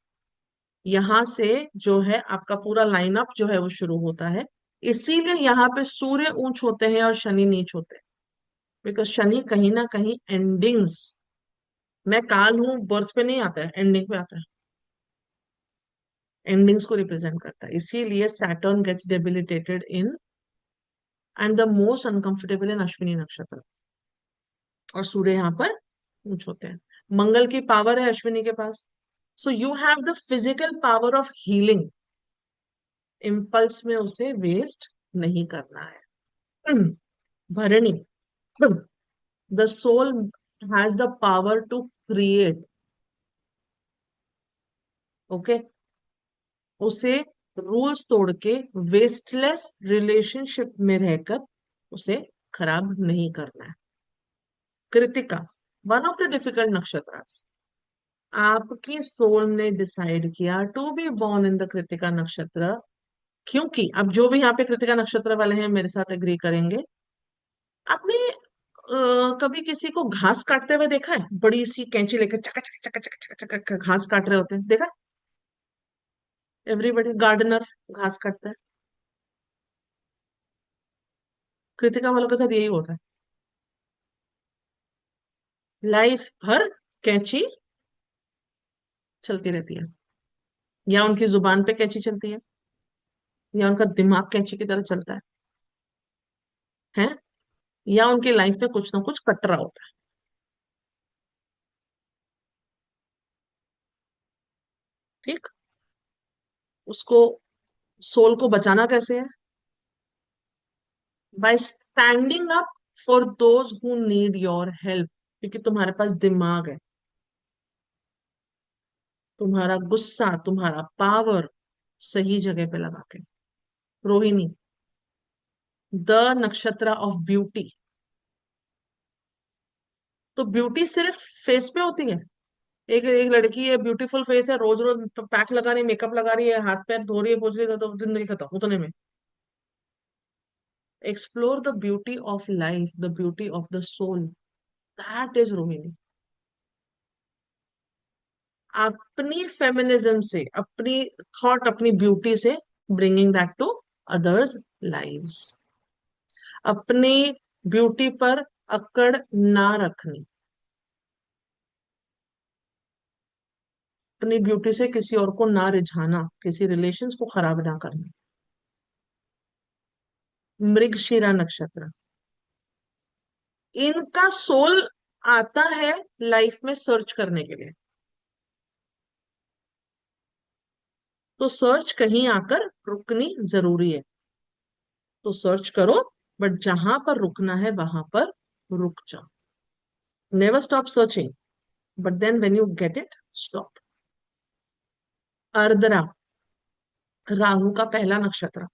यहां से जो है आपका पूरा लाइनअप जो है वो शुरू होता है। इसीलिए यहाँ पे सूर्य ऊंच होते हैं और शनि नीच होते हैं, बिकॉज शनि कहीं ना कहीं एंडिंग्स, मैं काल हूं, बर्थ पे नहीं आता है, एंडिंग पे आता है, एंडिंग्स को रिप्रेजेंट करता है। इसीलिए Saturn gets debilitated in and the most uncomfortable in Ashwini nakshatra, और सूर्य यहाँ पर ऊंच होते हैं। मंगल की पावर है अश्विनी के पास। So you have the physical power of healing. Impulse में उसे वेस्ट नहीं करना है। Bharani, the soul has the power to create. Okay, उसे रूल्स तोड़ के वेस्टलेस रिलेशनशिप में रहकर उसे खराब नहीं करना है। Krittika, one of the difficult nakshatra. आपकी सोल ने डिसाइड किया to be born in the Krittika nakshatra, क्योंकि अब जो भी यहाँ पे कृतिका नक्षत्र वाले हैं मेरे साथ एग्री करेंगे। आपने कभी किसी को घास काटते हुए देखा है? बड़ी सी कैंची लेकर चका चका चका चका चका चका घास काट रहे होते हैं, देखा? एवरीबडी गार्डनर घास काटता है। कृतिका वालों के साथ यही होता है, लाइफ भर कैंची चलती रहती है। या उनकी जुबान पे कैंची चलती है, या उनका दिमाग कैंची की तरह चलता है, या उनकी लाइफ में कुछ ना कुछ कट रहा होता है। ठीक, उसको, सोल को बचाना कैसे है? Bye standing up for those who need your help. क्योंकि तुम्हारे पास दिमाग है, तुम्हारा गुस्सा, तुम्हारा पावर सही जगह पे लगा के। रोहिणी, द नक्षत्र ऑफ ब्यूटी। तो ब्यूटी सिर्फ फेस पे होती है? एक एक लड़की है, ब्यूटीफुल फेस है, रोज रोज पैक लगा रही है, मेकअप लगा रही है, हाथ पैर धो रही है, पोछ रही है, तो जिंदगी खत्म उतने में? Explore the beauty of life, the beauty of the soul, that is Rohini. अपनी फेमिनिज्म से, अपनी थॉट, अपनी ब्यूटी से bringing that to others lives. अपनी ब्यूटी पर अकड़ ना रखनी, अपनी ब्यूटी से किसी और को ना रिझाना, किसी रिलेशंस को खराब ना करना। मृगशिरा नक्षत्र, इनका सोल आता है लाइफ में सर्च करने के लिए। तो सर्च कहीं आकर रुकनी जरूरी है। तो सर्च करो, बट जहां पर रुकना है वहां पर रुक जाओ। Never stop searching, but then when you get it, stop. Ardra, Rahu का पहला नक्षत्र।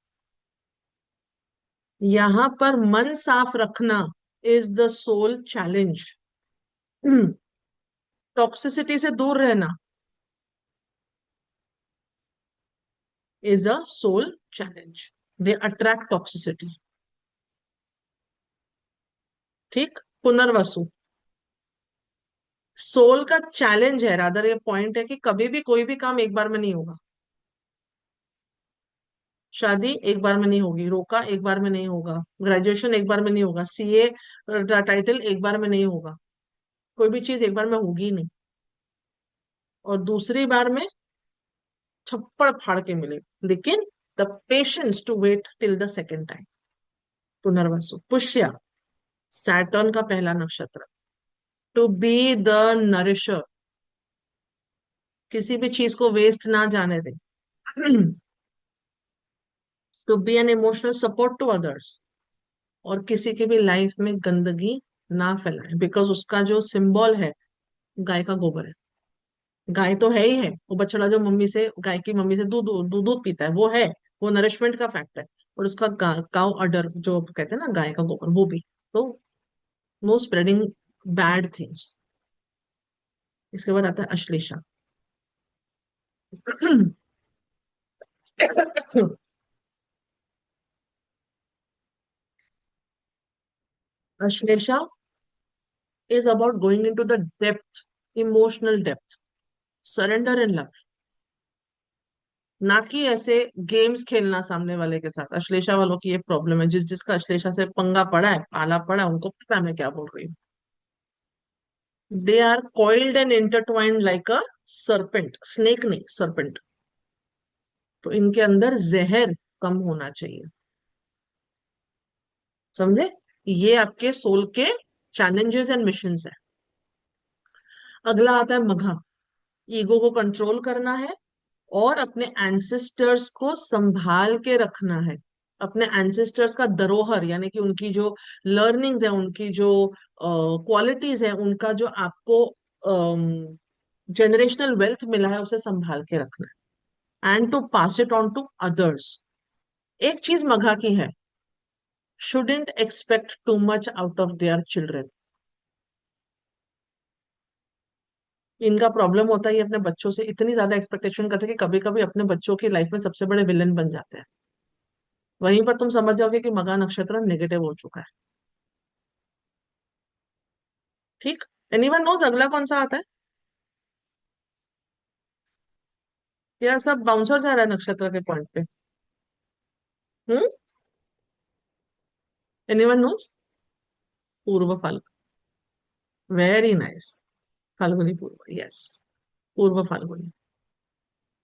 यहां पर मन साफ रखना is the soul challenge. Toxicity से दूर रहना is a soul challenge. They attract toxicity. ठीक, पुनर्वसु, सोल का चैलेंज है, रादर ये पॉइंट है कि कभी भी कोई भी काम एक बार में नहीं होगा। शादी एक बार में नहीं होगी, रोका एक बार में नहीं होगा, ग्रेजुएशन एक बार में नहीं होगा, सीए टाइटल एक बार में नहीं होगा। कोई भी चीज एक बार में होगी ही नहीं। और दूसरी बार में छप्पड़ फाड़ के मिले, लेकिन the patience to wait till the second time. Punarvasu, Pushya, Saturn का पहला नक्षत्र। टू बी द नरिशर, किसी भी चीज को वेस्ट ना जाने दे। To be an emotional support to others, और किसी की भी लाइफ में गंदगी ना फैलाए, बिकॉज उसका जो सिंबल है गाय का गोबर है। गाय तो है ही है, वो बछड़ा जो मम्मी से, गाय की मम्मी से दूध दूध दूध पीता है, वो है, वो नरिशमेंट का फैक्ट है। और उसका काउ अडर जो कहते हैं ना, गाय का गोबर, वो भी। तो नो स्प्रेडिंग बैड थिंग्स। इसके बाद आता है Ashlesha. Ashlesha is about going into the depth, emotional depth, surrender in love। ना कि ऐसे गेम्स खेलना सामने वाले के साथ। अश्लेषा वालों की ये प्रॉब्लम है, जिसका अश्लेषा से पंगा पड़ा है, पाला पड़ा है, उनको पता है मैं क्या बोल रही हूँ। They are coiled and intertwined like a serpent, snake नहीं, सरपेंट। तो इनके अंदर जहर कम होना चाहिए, समझे? ये आपके सोल के चैलेंजेस एंड मिशंस है। अगला आता है मघा। ईगो को कंट्रोल करना है और अपने एंसेस्टर्स को संभाल के रखना है। अपने एंसेस्टर्स का धरोहर यानी कि उनकी जो लर्निंग्स है, उनकी जो क्वालिटीज है, उनका जो आपको जनरेशनल वेल्थ मिला है, उसे संभाल के रखना है and to pass it on to others. एक चीज मघा की है, shouldn't expect too much out of their children. इनका प्रॉब्लम होता है ये अपने बच्चों से इतनी ज्यादा एक्सपेक्टेशन करते हैं कि कभी कभी अपने बच्चों की लाइफ में सबसे बड़े विलन बन जाते हैं। वहीं पर तुम समझ जाओगे कि मघा नक्षत्र नेगेटिव हो चुका है। ठीक। एनीवन नोज अगला कौन सा आता है? या सब बाउंसर जा रहा है नक्षत्र के पॉइंट पे? Hmm. Anyone knows? Purva Phalgun. Very nice. Falguni पूर्व, यस। पूर्व फाल्गुनी।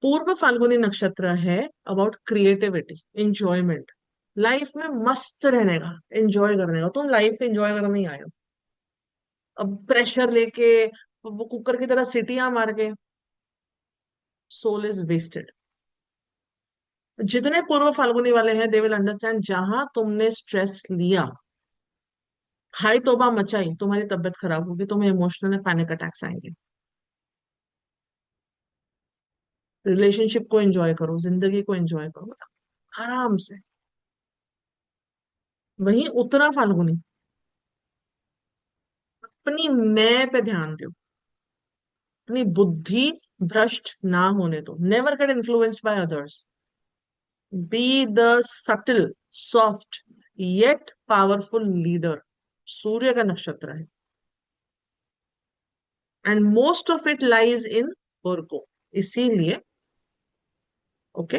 पूर्व फाल्गुनी नक्षत्र है अबाउट क्रिएटिविटी, इंजॉयमेंट। लाइफ में मस्त रहने का, एंजॉय करने का। तुम लाइफ को एंजॉय करने नहीं आए हो। अब प्रेशर लेके वो कुकर की तरह सीटियां मार के सोल इज वेस्टेड। जितने पूर्व फाल्गुनी वाले हैं दे विल अंडरस्टैंड, जहां तुमने स्ट्रेस लिया, हाई तौबा मचाई, तुम्हारी तबीयत खराब होगी, तुम्हें इमोशनल पैनिक अटैक्स आएंगे। रिलेशनशिप को एंजॉय करो, जिंदगी को एंजॉय करो, मतलब आराम से। वहीं उत्तरा फाल्गुनी, अपनी मैं पे ध्यान दो, अपनी बुद्धि भ्रष्ट ना होने दो। Never get influenced by others. Be the subtle, soft yet powerful leader. सूर्य का नक्षत्र है and most of it lies in Virgo, इसीलिए। ओके।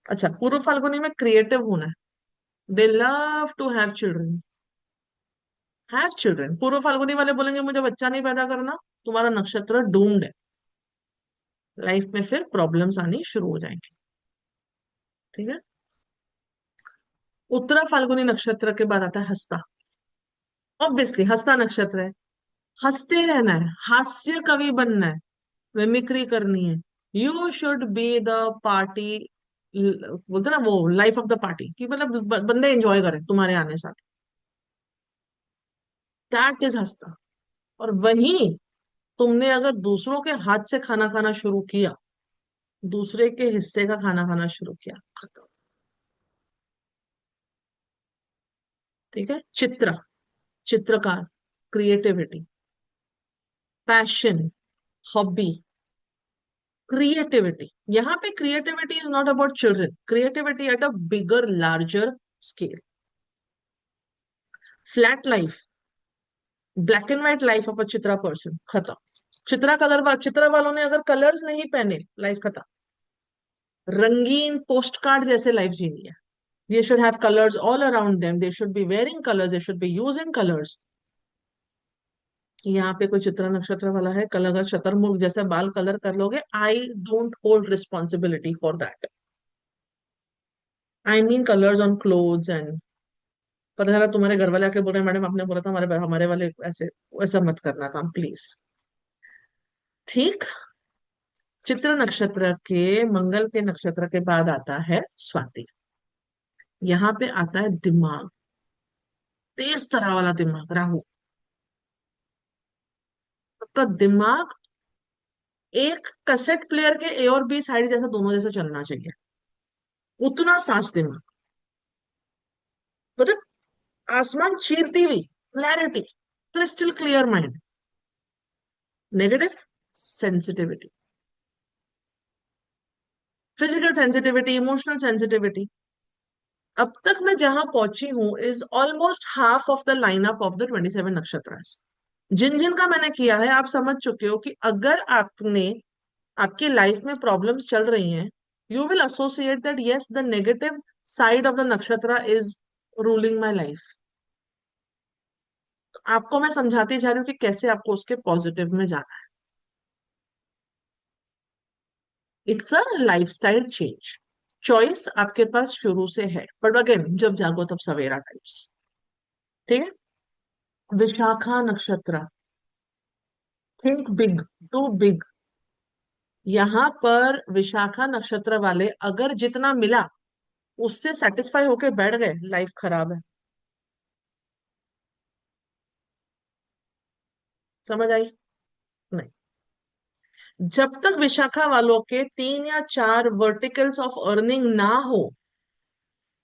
अच्छा, पूर्व फाल्गुनी में क्रिएटिव होना है। They love to have children. Have children. Purva Phalguni वाले बोलेंगे मुझे बच्चा नहीं पैदा करना, तुम्हारा नक्षत्र डूम्ड है। लाइफ में फिर प्रॉब्लम्स आनी शुरू हो जाएंगी। ठीक है। उत्तरा फाल्गुनी नक्षत्र के बाद आता है हस्ता। ऑब्वियसली हस्ता नक्षत्र है। हंसते रहना है, हास्य कवि बनना है, मिमिक्री करनी है। You should be the party, बोलते ना वो लाइफ ऑफ द पार्टी, कि मतलब बंदे एंजॉय करें तुम्हारे आने साथ। दैट इज हंसता। और वहीं तुमने अगर दूसरों के हाथ से खाना खाना शुरू किया, दूसरे के हिस्से का खाना खाना शुरू किया, खत्म। ठीक है। चित्र, चित्रकार, क्रिएटिविटी, पैशन, हॉबी, क्रिएटिविटी। यहाँ पे creativity is not about children, creativity at a bigger larger scale. Flat life, black and white life of a Chitra person, खत्म। चित्रा वालों ने अगर कलर्स नहीं पहने, लाइफ खत्म। रंगीन पोस्ट कार्ड जैसे लाइफ जीनी है। They should have colors all around them. They should be wearing colors. They should be using colors. यहाँ पे कोई चित्र नक्षत्र वाला है, कल अगर शतरमुर्ग जैसे बाल कलर कर लोगे, I don't hold responsibility for that. I mean colours on clothes and, पता चला तुम्हारे घर वाले आके बोल रहे हैं मैडम आपने बोला था हमारे हमारे वाले ऐसे, ऐसा मत करना काम प्लीज। ठीक। चित्र नक्षत्र के, मंगल के नक्षत्र के बाद आता है स्वाति। यहाँ पे आता है दिमाग, तेज तरह वाला दिमाग, राहु। आपका दिमाग एक कैसेट प्लेयर के ए और बी साइड जैसा, दोनों जैसा चलना चाहिए, उतना फास्ट दिमाग। मतलब आसमान चीरती हुई clarity, crystal clear mind. Negative sensitivity, physical sensitivity, emotional sensitivity. अब तक मैं जहां पहुंची हूं is almost half of the lineup of the 27 नक्षत्र। जिन जिन का मैंने किया है, आप समझ चुके हो कि अगर आपने, आपकी लाइफ में प्रॉब्लम्स चल रही हैं, you will associate that yes the negative side of the नक्षत्र इज रूलिंग माई लाइफ। आपको मैं समझाती जा रही हूँ कि कैसे आपको उसके पॉजिटिव में जाना है। It's a lifestyle change. Choice आपके पास शुरू से है, बट अगेन जब जागो तब सवेरा टाइप्स। ठीक है। विशाखा नक्षत्र, थिंक बिग, टू बिग। यहाँ पर विशाखा नक्षत्र वाले अगर जितना मिला उससे सेटिस्फाई होके बैठ गए, लाइफ खराब है। समझ आई? नहीं। जब तक विशाखा वालों के 3 या 4 वर्टिकल्स ऑफ अर्निंग ना हो,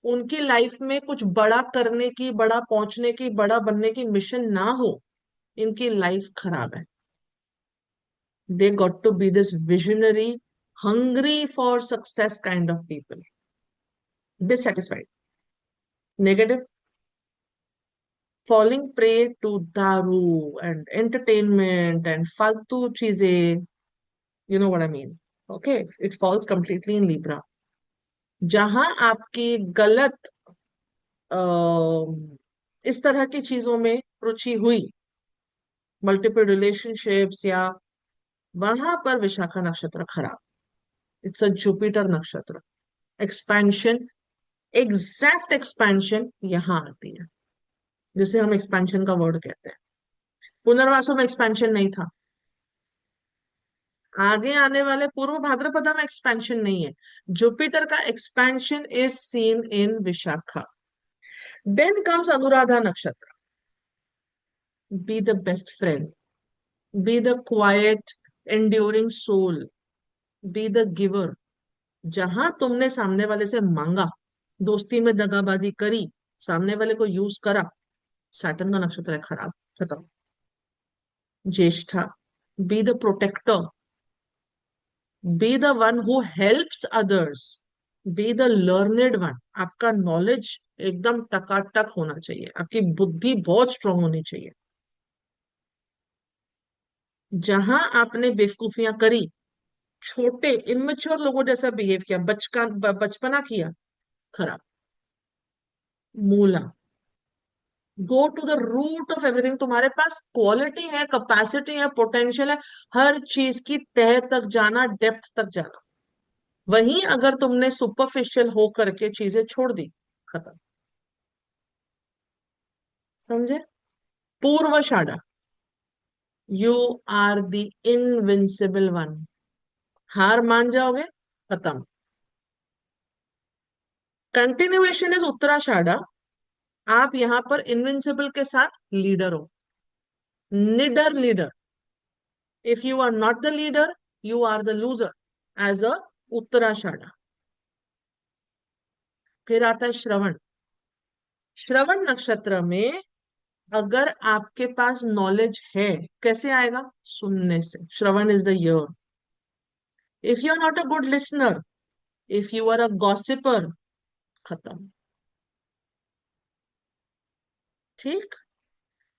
उनकी लाइफ में कुछ बड़ा करने की, बड़ा पहुंचने की, बड़ा बनने की मिशन ना हो, इनकी लाइफ खराब है। They got to be this visionary, hungry for success kind of people. Dissatisfied, negative, falling prey to daru and entertainment and faltu cheeze. You know what I mean? Okay, it falls completely in Libra. जहां आपकी गलत इस तरह की चीजों में रुचि हुई, multiple relationships या, वहां पर विशाखा नक्षत्र खराब। इट्स अ जुपिटर नक्षत्र। एक्सपेंशन, एग्जैक्ट एक्सपेंशन यहां आती है, जिसे हम एक्सपेंशन का वर्ड कहते हैं। पुनर्वासो में एक्सपेंशन नहीं था। आगे आने वाले पूर्व भाद्रपदा में एक्सपेंशन नहीं है। जुपिटर का expansion is seen in Vishakha. Then comes Anuradha nakshatra. Be the best friend, be the quiet enduring soul, be the giver. जहां तुमने सामने वाले से मांगा, दोस्ती में दगाबाजी करी, सामने वाले को यूज करा, सैटर्न का नक्षत्र है, खराब, खत्म। Jyeshtha, be the protector, be the one who helps others, be the learned one. आपका नॉलेज एकदम टकाटक होना चाहिए, आपकी बुद्धि बहुत स्ट्रांग होनी चाहिए। जहां आपने बेवकूफियां करी, छोटे इमेच्योर लोगों जैसा बिहेव किया, बचपना किया, खराब। Moola, go to the root of everything. तुम्हारे पास क्वालिटी है, कैपेसिटी है, पोटेंशियल है, हर चीज की तह तक जाना, डेप्थ तक जाना। वहीं अगर तुमने सुपरफिशियल हो करके चीजें छोड़ दी, खत्म। समझे? Purvashadha, you are the invincible one. हार मान जाओगे, खत्म। Continuation is Uttarashadha. आप यहां पर इनविंसिबल के साथ लीडर हो, निडर leader. If you are not the leader, you are the loser as a Uttarashadha. फिर आता है श्रवण। श्रवण नक्षत्र में अगर आपके पास नॉलेज है, कैसे आएगा? सुनने से। Shravan is the ear. If you are not a good listener, if you are a gossiper, खत्म। ठीक।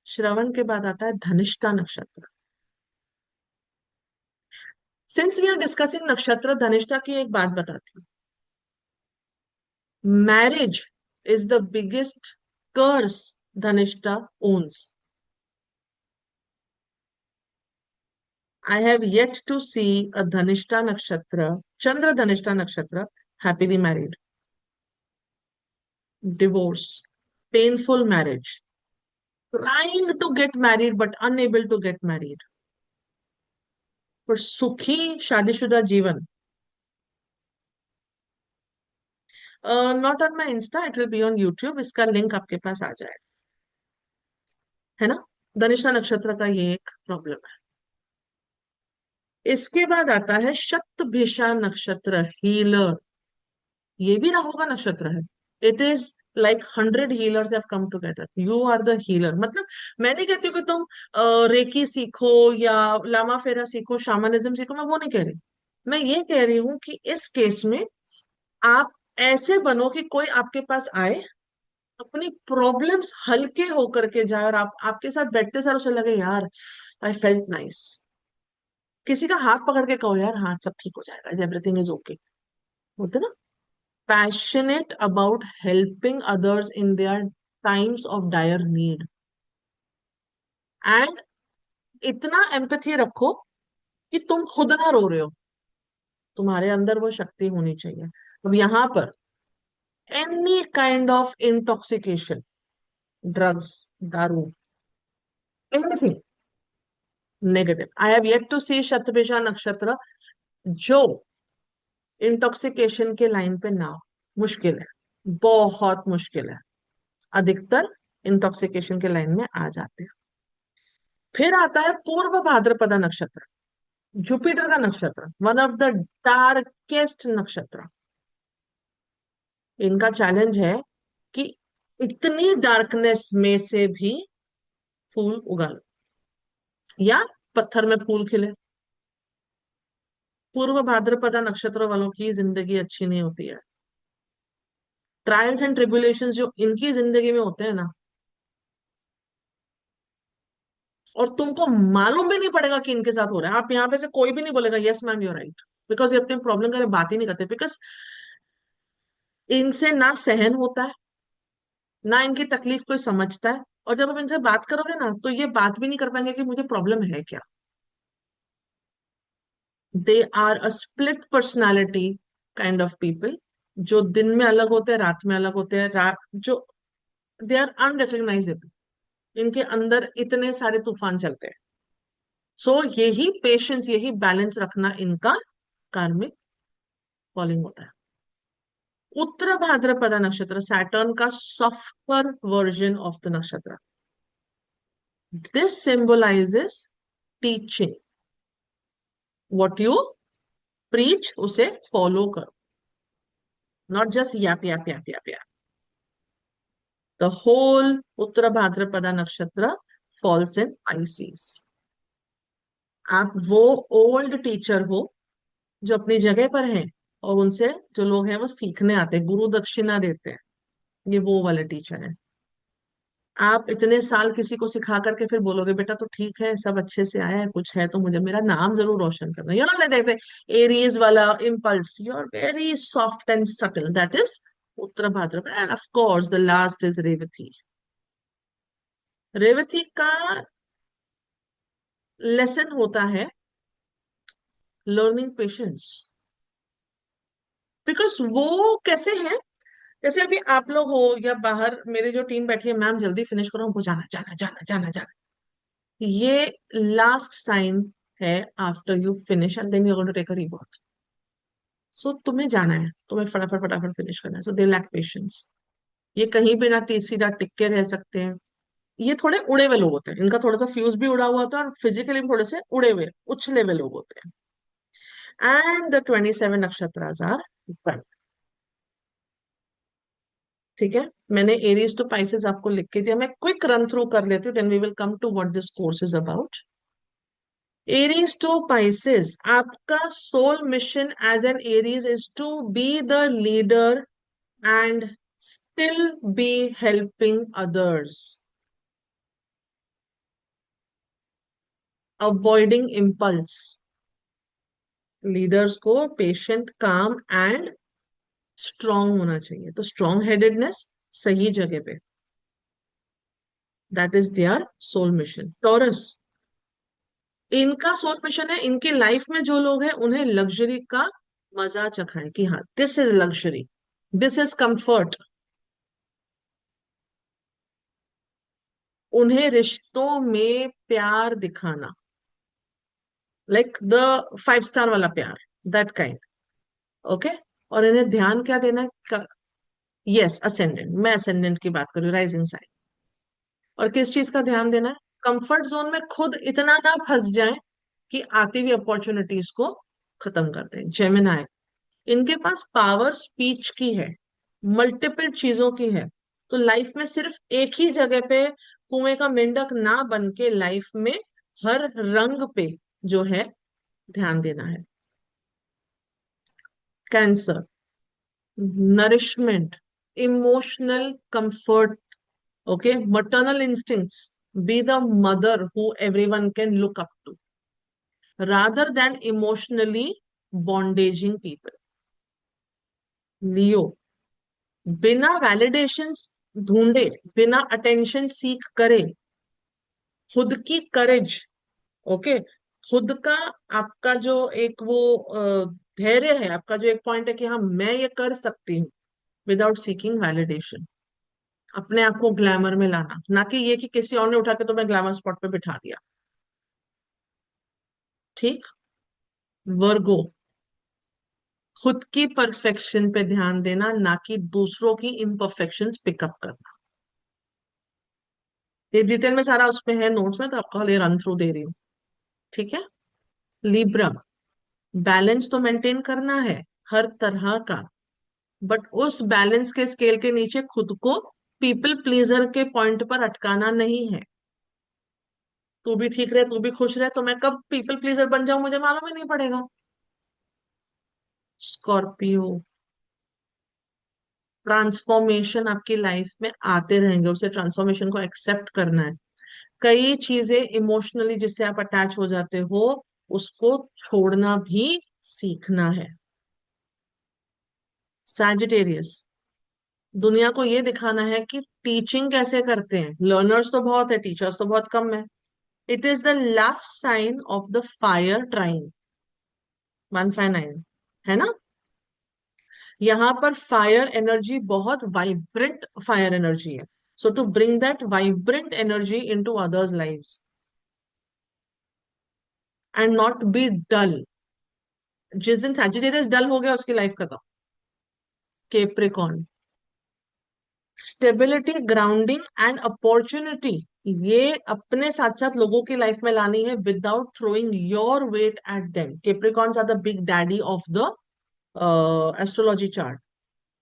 श्रवण के बाद आता है धनिष्ठा नक्षत्र। सिंस वी आर डिस्कसिंग नक्षत्र, धनिष्ठा की एक बात बताती हूँ। Marriage is the biggest curse Dhanishtha ones. I have yet to see a Dhanishta Nakshatra, Chandra Dhanishta Nakshatra, happily married. Divorce, painful marriage, trying to get married but unable to get married. पर सुखी शादीशुदा जीवन। Not on my Insta, it will be on YouTube. इसका link आपके पास आ जाए, है ना? धनिष्ठा नक्षत्र का ये एक प्रॉब्लम है। इसके बाद आता है शतभिषा नक्षत्र, हीलर। ये भी राहु का नक्षत्र है। It is like 100 healers have come together, you are the healer. मतलब मैं नहीं कहती हूँ कि तुम रेकी सीखो या लामा फेरा सीखो, शामनिज्म सीखो, मैं वो नहीं कह रही। मैं ये कह रही हूँ कि इस केस में आप ऐसे बनो कि कोई आपके पास आए, अपनी प्रॉब्लम्स हल्के होकर के जाए, और आप आपके साथ बैठते सर उसे लगे यार, आई फेल्ट नाइस। किसी का हाथ पकड़ के कहो यार, हाँ सब ठीक हो जाएगा, एवरीथिंग इज ओके। होते ना? Passionate about helping others in their times of dire need. And इतना एम्पैथी रखो कि तुम खुद ना रो रहे हो, तुम्हारे अंदर वो शक्ति होनी चाहिए। अब यहां पर any kind of intoxication, drugs, दारू, anything, negative. I have yet to see Shatabhisha nakshatra जो इंटॉक्सिकेशन के लाइन पे ना हो। मुश्किल है, बहुत मुश्किल है। अधिकतर इंटॉक्सिकेशन के लाइन में आ जाते हैं। फिर आता है पूर्व भाद्रपदा नक्षत्र, जुपिटर का नक्षत्र, वन ऑफ द डार्केस्ट नक्षत्र। इनका चैलेंज है कि इतनी डार्कनेस में से भी फूल उगा लो या पत्थर में फूल खिले। पूर्व भाद्रपदा नक्षत्र वालों की जिंदगी अच्छी नहीं होती है। ट्रायल्स एंड ट्रिबुलेशंस जो इनकी जिंदगी में होते हैं ना, और तुमको मालूम भी नहीं पड़ेगा कि इनके साथ हो रहा है। आप यहाँ पे से कोई भी नहीं बोलेगा yes ma'am you right, because ये अपनी प्रॉब्लम के बारे में बात ही नहीं करते, बिकॉज इनसे ना सहन होता है, ना इनकी तकलीफ कोई समझता है। और जब आप इनसे बात करोगे ना, तो ये बात भी नहीं कर पाएंगे कि मुझे प्रॉब्लम है क्या। They are a split personality kind of people, जो दिन में अलग होते हैं, रात में अलग होते हैं। जो दे आर अनरिकग्नाइजेबल, इनके अंदर इतने सारे तूफान चलते हैं। सो यही पेशेंस, यही बैलेंस रखना इनका कार्मिक कॉलिंग होता है। उत्तर भाद्रपदा नक्षत्र सैटर्न का softer version of the nakshatra. This symbolizes teaching, what you preach उसे फॉलो करो, not just yap yap yap yap yap. The whole Uttara Bhadrapada nakshatra falls in ISIS. आप वो ओल्ड टीचर हो जो अपनी जगह पर हैं, और उनसे जो लोग हैं वो सीखने आते हैं, गुरु दक्षिणा देते हैं, ये वो वाले टीचर हैं। आप इतने साल किसी को सिखा करके फिर बोलोगे बेटा तो ठीक है, सब अच्छे से आया है, कुछ है तो मुझे मेरा नाम जरूर रोशन करना। यू नो देखते एरीज वाला impulse, you are very soft and subtle, that is Uttara Bhadrapada. And of course the last is Revati. Revati का लेसन होता है लर्निंग पेशेंस। बिकॉज वो कैसे हैं, जैसे अभी आप लोग हो या बाहर मेरी जो टीम बैठी है, मैम जल्दी फिनिश करो, हमको जाना जाना जाना जाना जाना। ये लास्ट साइन है after you finish and then you going to take a rebirth. So तुम्हें जाना है, तुम्हें फटाफट फटाफट फिनिश करना है, सो दे लैक पेशेंस। ये कहीं पे ना सीधा टिक के रह सकते हैं। ये थोड़े उड़े हुए लोग होते हैं, इनका थोड़ा सा फ्यूज भी उड़ा हुआ होता है और फिजिकली भी थोड़े से उड़े हुए उछले हुए लोग होते हैं। And the 27 nakshatras are one. ठीक है, मैंने एरीज टू पाइसेस आपको लिख के दिया, मैं क्विक रन थ्रू कर लेती हूँ, then we will come to what this course is about. Aries to Pisces, आपका soul mission as an Aries is to be the leader and still be helping others, avoiding impulse. Leaders को patient, calm and strong होना चाहिए, तो strong headedness सही जगह पे, that is their soul mission. Taurus, इनका soul mission है इनकी लाइफ में जो लोग हैं उन्हें लग्जरी का मजा चखाएं, कि हाँ this is luxury, this is comfort. उन्हें रिश्तों में प्यार दिखाना, लाइक द 5 स्टार वाला प्यार, दैट काइंड। ओके। और इन्हें ध्यान क्या देना है? यस, असेंडेंट, मैं असेंडेंट की बात कर रही हूँ, राइजिंग साइन। और किस चीज का ध्यान देना है? कंफर्ट जोन में खुद इतना ना फंस जाए कि आती हुई अपॉर्चुनिटीज को खत्म कर दें। जेमिनाई, इनके पास पावर स्पीच की है, मल्टीपल चीजों की है, तो लाइफ में सिर्फ एक ही जगह पे कुएं का मेंढक ना बन के लाइफ में हर रंग पे जो है ध्यान देना है। Cancer, nourishment, emotional comfort, okay, maternal instincts, be the mother who everyone can look up to rather than emotionally bondaging people. Leo, बिना वैलिडेशन ढूंढे, बिना अटेंशन सीख करे, खुद की करेज, ओके, खुद का, आपका जो एक वो धैर्य है, आपका जो एक पॉइंट है कि हाँ मैं ये कर सकती हूँ, विदाउट सीकिंग वैलिडेशन। अपने आप को ग्लैमर में लाना, ना कि ये कि किसी और ने उठा के तुम्हें ग्लैमर स्पॉट पे बिठा दिया। ठीक। वर्गो, खुद की परफेक्शन पे ध्यान देना, ना कि दूसरों की इम्परफेक्शंस पिकअप करना। ये डिटेल में सारा उसमें है नोट्स में, तो आपको खाली रन थ्रू दे रही हूँ। ठीक है। लिब्रा, बैलेंस तो मेंटेन करना है हर तरह का, बट उस बैलेंस के स्केल के नीचे खुद को पीपल प्लीजर के पॉइंट पर अटकाना नहीं है। तू भी ठीक रहे, तू भी खुश रहे, तो मैं कब पीपल प्लीजर बन जाऊं मुझे मालूम ही नहीं पड़ेगा। स्कॉर्पियो, ट्रांसफॉर्मेशन आपकी लाइफ में आते रहेंगे, उसे ट्रांसफॉर्मेशन को एक्सेप्ट करना है। कई चीजें इमोशनली जिससे आप अटैच हो जाते हो, उसको छोड़ना भी सीखना है। सैजिटेरियस, दुनिया को ये दिखाना है कि टीचिंग कैसे करते हैं। लर्नर्स तो बहुत है, टीचर्स तो बहुत कम है। It is the last sign of the fire trine, 159, है ना। यहाँ पर फायर एनर्जी बहुत वाइब्रेंट फायर एनर्जी है। So to bring that vibrant energy into others lives and not be dull. जिस दिन सैजिटेरियस डल हो गया, उसकी लाइफ खत्म। Capricorn, stability, grounding and opportunity, ये अपने साथ साथ लोगों की लाइफ में लानी है without throwing your weight at them. Capricorns are the big daddy of the astrology chart.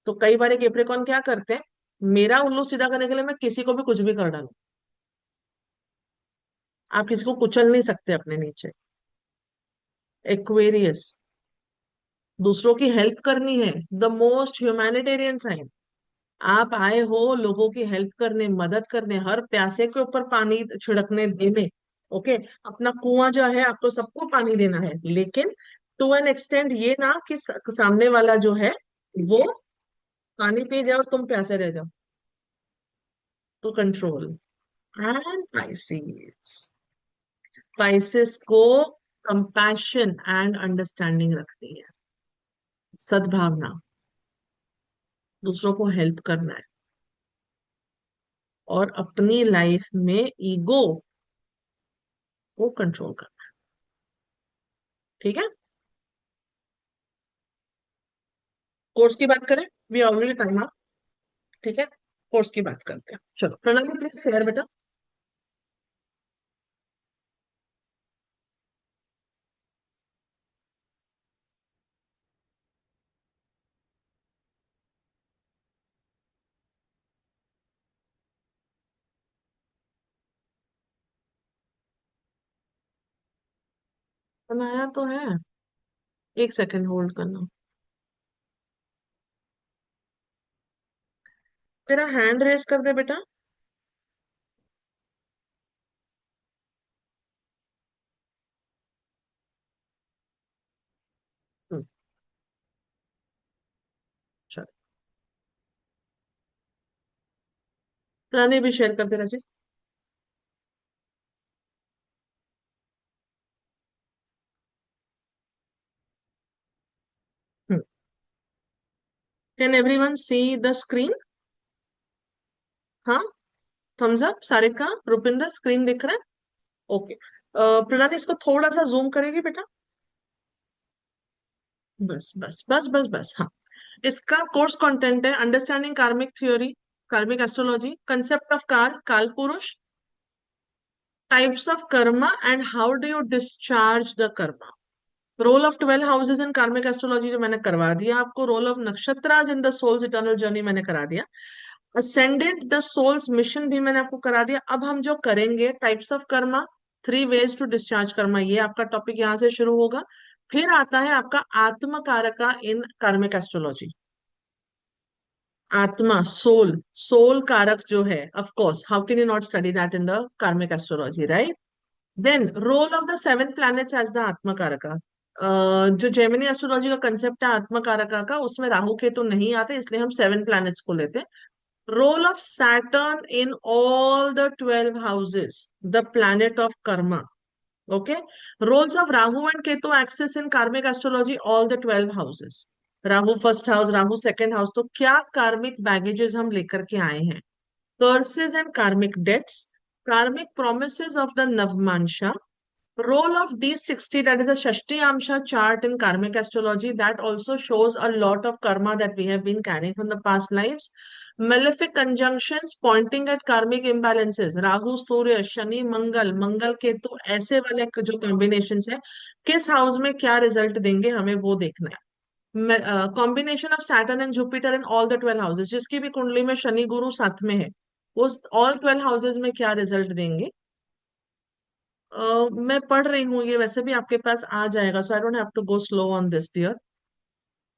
तो कई बार केप्रिकॉन क्या करते हैं, मेरा उल्लू सीधा करने के लिए मैं किसी को भी कुछ भी कर डालूं। आप किसी को कुचल नहीं सकते अपने नीचे। एक्वेरियस, दूसरों की हेल्प करनी है, द मोस्ट ह्यूमैनिटेरियन साइन। आप आए हो लोगों की हेल्प करने, मदद करने, हर प्यासे के ऊपर पानी छिड़कने देने। ओके। अपना कुआं जो है, आपको सबको पानी देना है, लेकिन टू एन एक्सटेंड ये ना कि सामने वाला जो है वो पानी पी जाए और तुम प्यासे रह जाओ। तो कंट्रोल। एंड पाइसेस, पाइसेस को कंपैशन एंड अंडरस्टैंडिंग रखनी है, सद्भावना, दूसरों को हेल्प करना है, और अपनी लाइफ में ईगो को कंट्रोल करना है। ठीक है। कोर्स की बात करें, वी ऑलरेडी टाइम अप। ठीक है, कोर्स की बात करते हैं। चलो प्रणाली प्लीज शेयर बेटा। बनाया तो है, एक सेकंड होल्ड करना। तेरा हैंड रेस कर दे बेटा। हम्म, चलो प्रणाली भी शेयर कर दे Rajesh. Can everyone see the screen? हाँ, thumbs up Sarika, Rupinder, screen दिख रहा है? ओके। प्रणाली इसको थोड़ा सा जूम करेगी बेटा? बस बस बस बस बस, हाँ। इसका कोर्स कंटेंट है understanding karmic theory, karmic astrology, concept of kaal purush, types of karma and how do you discharge the karma, role of 12 houses in karmic astrology जो मैंने करवा दिया आपको, role of nakshatras in the soul's eternal journey मैंने करा दिया, ascendant the souls mission भी मैंने आपको करा दिया। अब हम जो करेंगे types of karma, 3 ways to discharge karma, ये आपका टॉपिक यहाँ से शुरू होगा। फिर आता है आपका आत्म कारका इन कार्मिक एस्ट्रोलॉजी। आत्मा, सोल, सोल कारक जो है, of course how can you not study that in the karmic astrology, right? Then role of the 7 planets as the atma karaka. जो जेमिनी एस्ट्रोलॉजी का कंसेप्ट है आत्मा कारका का, उसमें राहु केतु नहीं आते, इसलिए हम 7 प्लैनेट्स को लेते हैं। Role of Saturn in all the 12 houses, the planet of karma. Okay. Roles of Rahu and Ketu axis in karmic astrology, all the 12 houses. Rahu first house, Rahu second house, तो क्या कार्मिक बैगेजेस हम लेकर के आए हैं, curses and karmic debts, karmic promises of the Navamsha, Role of D60, that is a Shashti Amsha chart in karmic astrology, that also shows a lot of karma that we have been carrying from the past lives. Malefic conjunctions pointing at karmic imbalances. Rahu, Surya, Shani, Mangal, Mangal, Ketu, ऐसे वाले जो combinations है, किस house में क्या result देंगे हमें वो देखना है. Combination of Saturn and Jupiter in all the 12 houses, जिसकी भी कुंडली में शनि गुरु साथ में है, वो ऑल 12 हाउसेज में क्या रिजल्ट देंगे. मैं पढ़ रही हूँ, ये वैसे भी आपके पास आ जाएगा, so I don't have to go slow on this dear.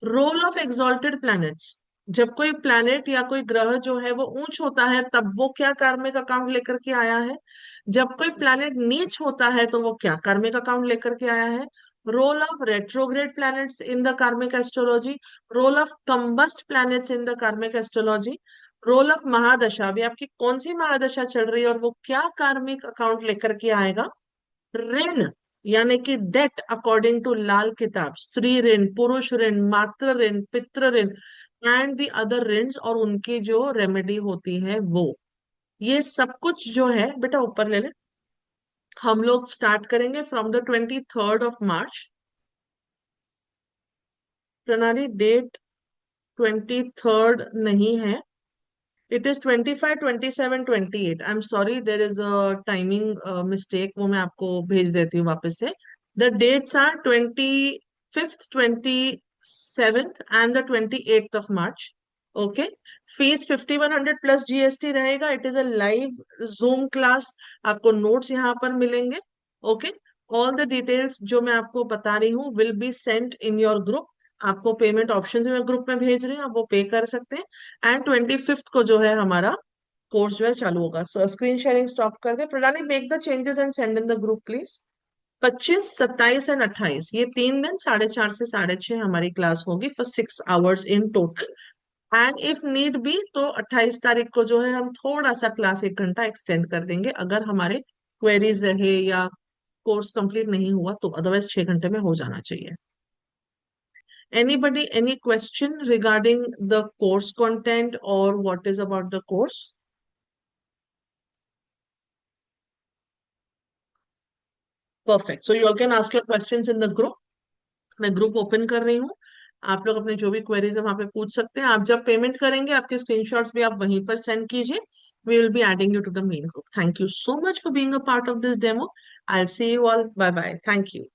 Role of exalted planets. जब कोई प्लैनेट या कोई ग्रह जो है वो ऊंच होता है तब वो क्या कार्मिक अकाउंट लेकर के आया है. जब कोई प्लैनेट नीच होता है तो वो क्या कार्मिक अकाउंट लेकर के आया है. Role of retrograde planets in the karmic astrology. Role of combust planets in the karmic astrology. Role of mahadasha, अभी आपकी कौन सी महादशा चल रही है और वो क्या कार्मिक अकाउंट लेकर के आएगा. ऋण, यानी कि डेट अकॉर्डिंग टू लाल किताब, स्त्री ऋण, पुरुष ऋण, मातृ ऋण, पितृ ऋण एंड दी अदर ऋण, और उनकी जो रेमेडी होती है वो, ये सब कुछ जो है बेटा ऊपर ले ले. हम लोग स्टार्ट करेंगे from the 23rd of March. Pranali date 23rd नहीं है, it is 25, 27, 28. I am sorry, there is a timing mistake, वो मैं आपको भेज देती हूँ वापस से. The dates are 25th, 27th and the 28th of March. Okay. Fees 5100 plus GST रहेगा. It is a live Zoom class. आपको नोट्स यहाँ पर मिलेंगे. ओके. ऑल द डिटेल्स जो मैं आपको बता रही हूँ will be sent in your group. आपको पेमेंट ऑप्शन मैं ग्रुप में भेज रही हूँ, आप वो पे कर सकते हैं. एंड 25th को जो है हमारा कोर्स जो है चालू होगा. सो स्क्रीन शेयरिंग स्टॉप कर दे प्रणाली. Make the changes and send in the group please. 25, 27 and 28 ये 3 दिन 4:30 से 6:30 हमारी क्लास होगी for 6 hours in total. And if need be तो 28 तारीख को जो है हम थोड़ा सा क्लास 1 घंटा एक्सटेंड कर देंगे अगर हमारे क्वेरीज रहे या कोर्स कंप्लीट नहीं हुआ तो. अदरवाइज 6 घंटे में हो जाना चाहिए. Anybody, any question regarding the course content or what is about the course? Perfect. So you all can ask your questions in the group. मैं ग्रुप ओपन कर रही हूँ. आप लोग अपने जो भी क्वेरीज है वहां पे पूछ सकते हैं. आप जब पेमेंट करेंगे आपके स्क्रीनशॉट्स भी आप वहीं पर सेंड कीजिए. We will be adding you to the main group. Thank you so much for being a part of this demo. I'll see you all. Bye bye. Thank you.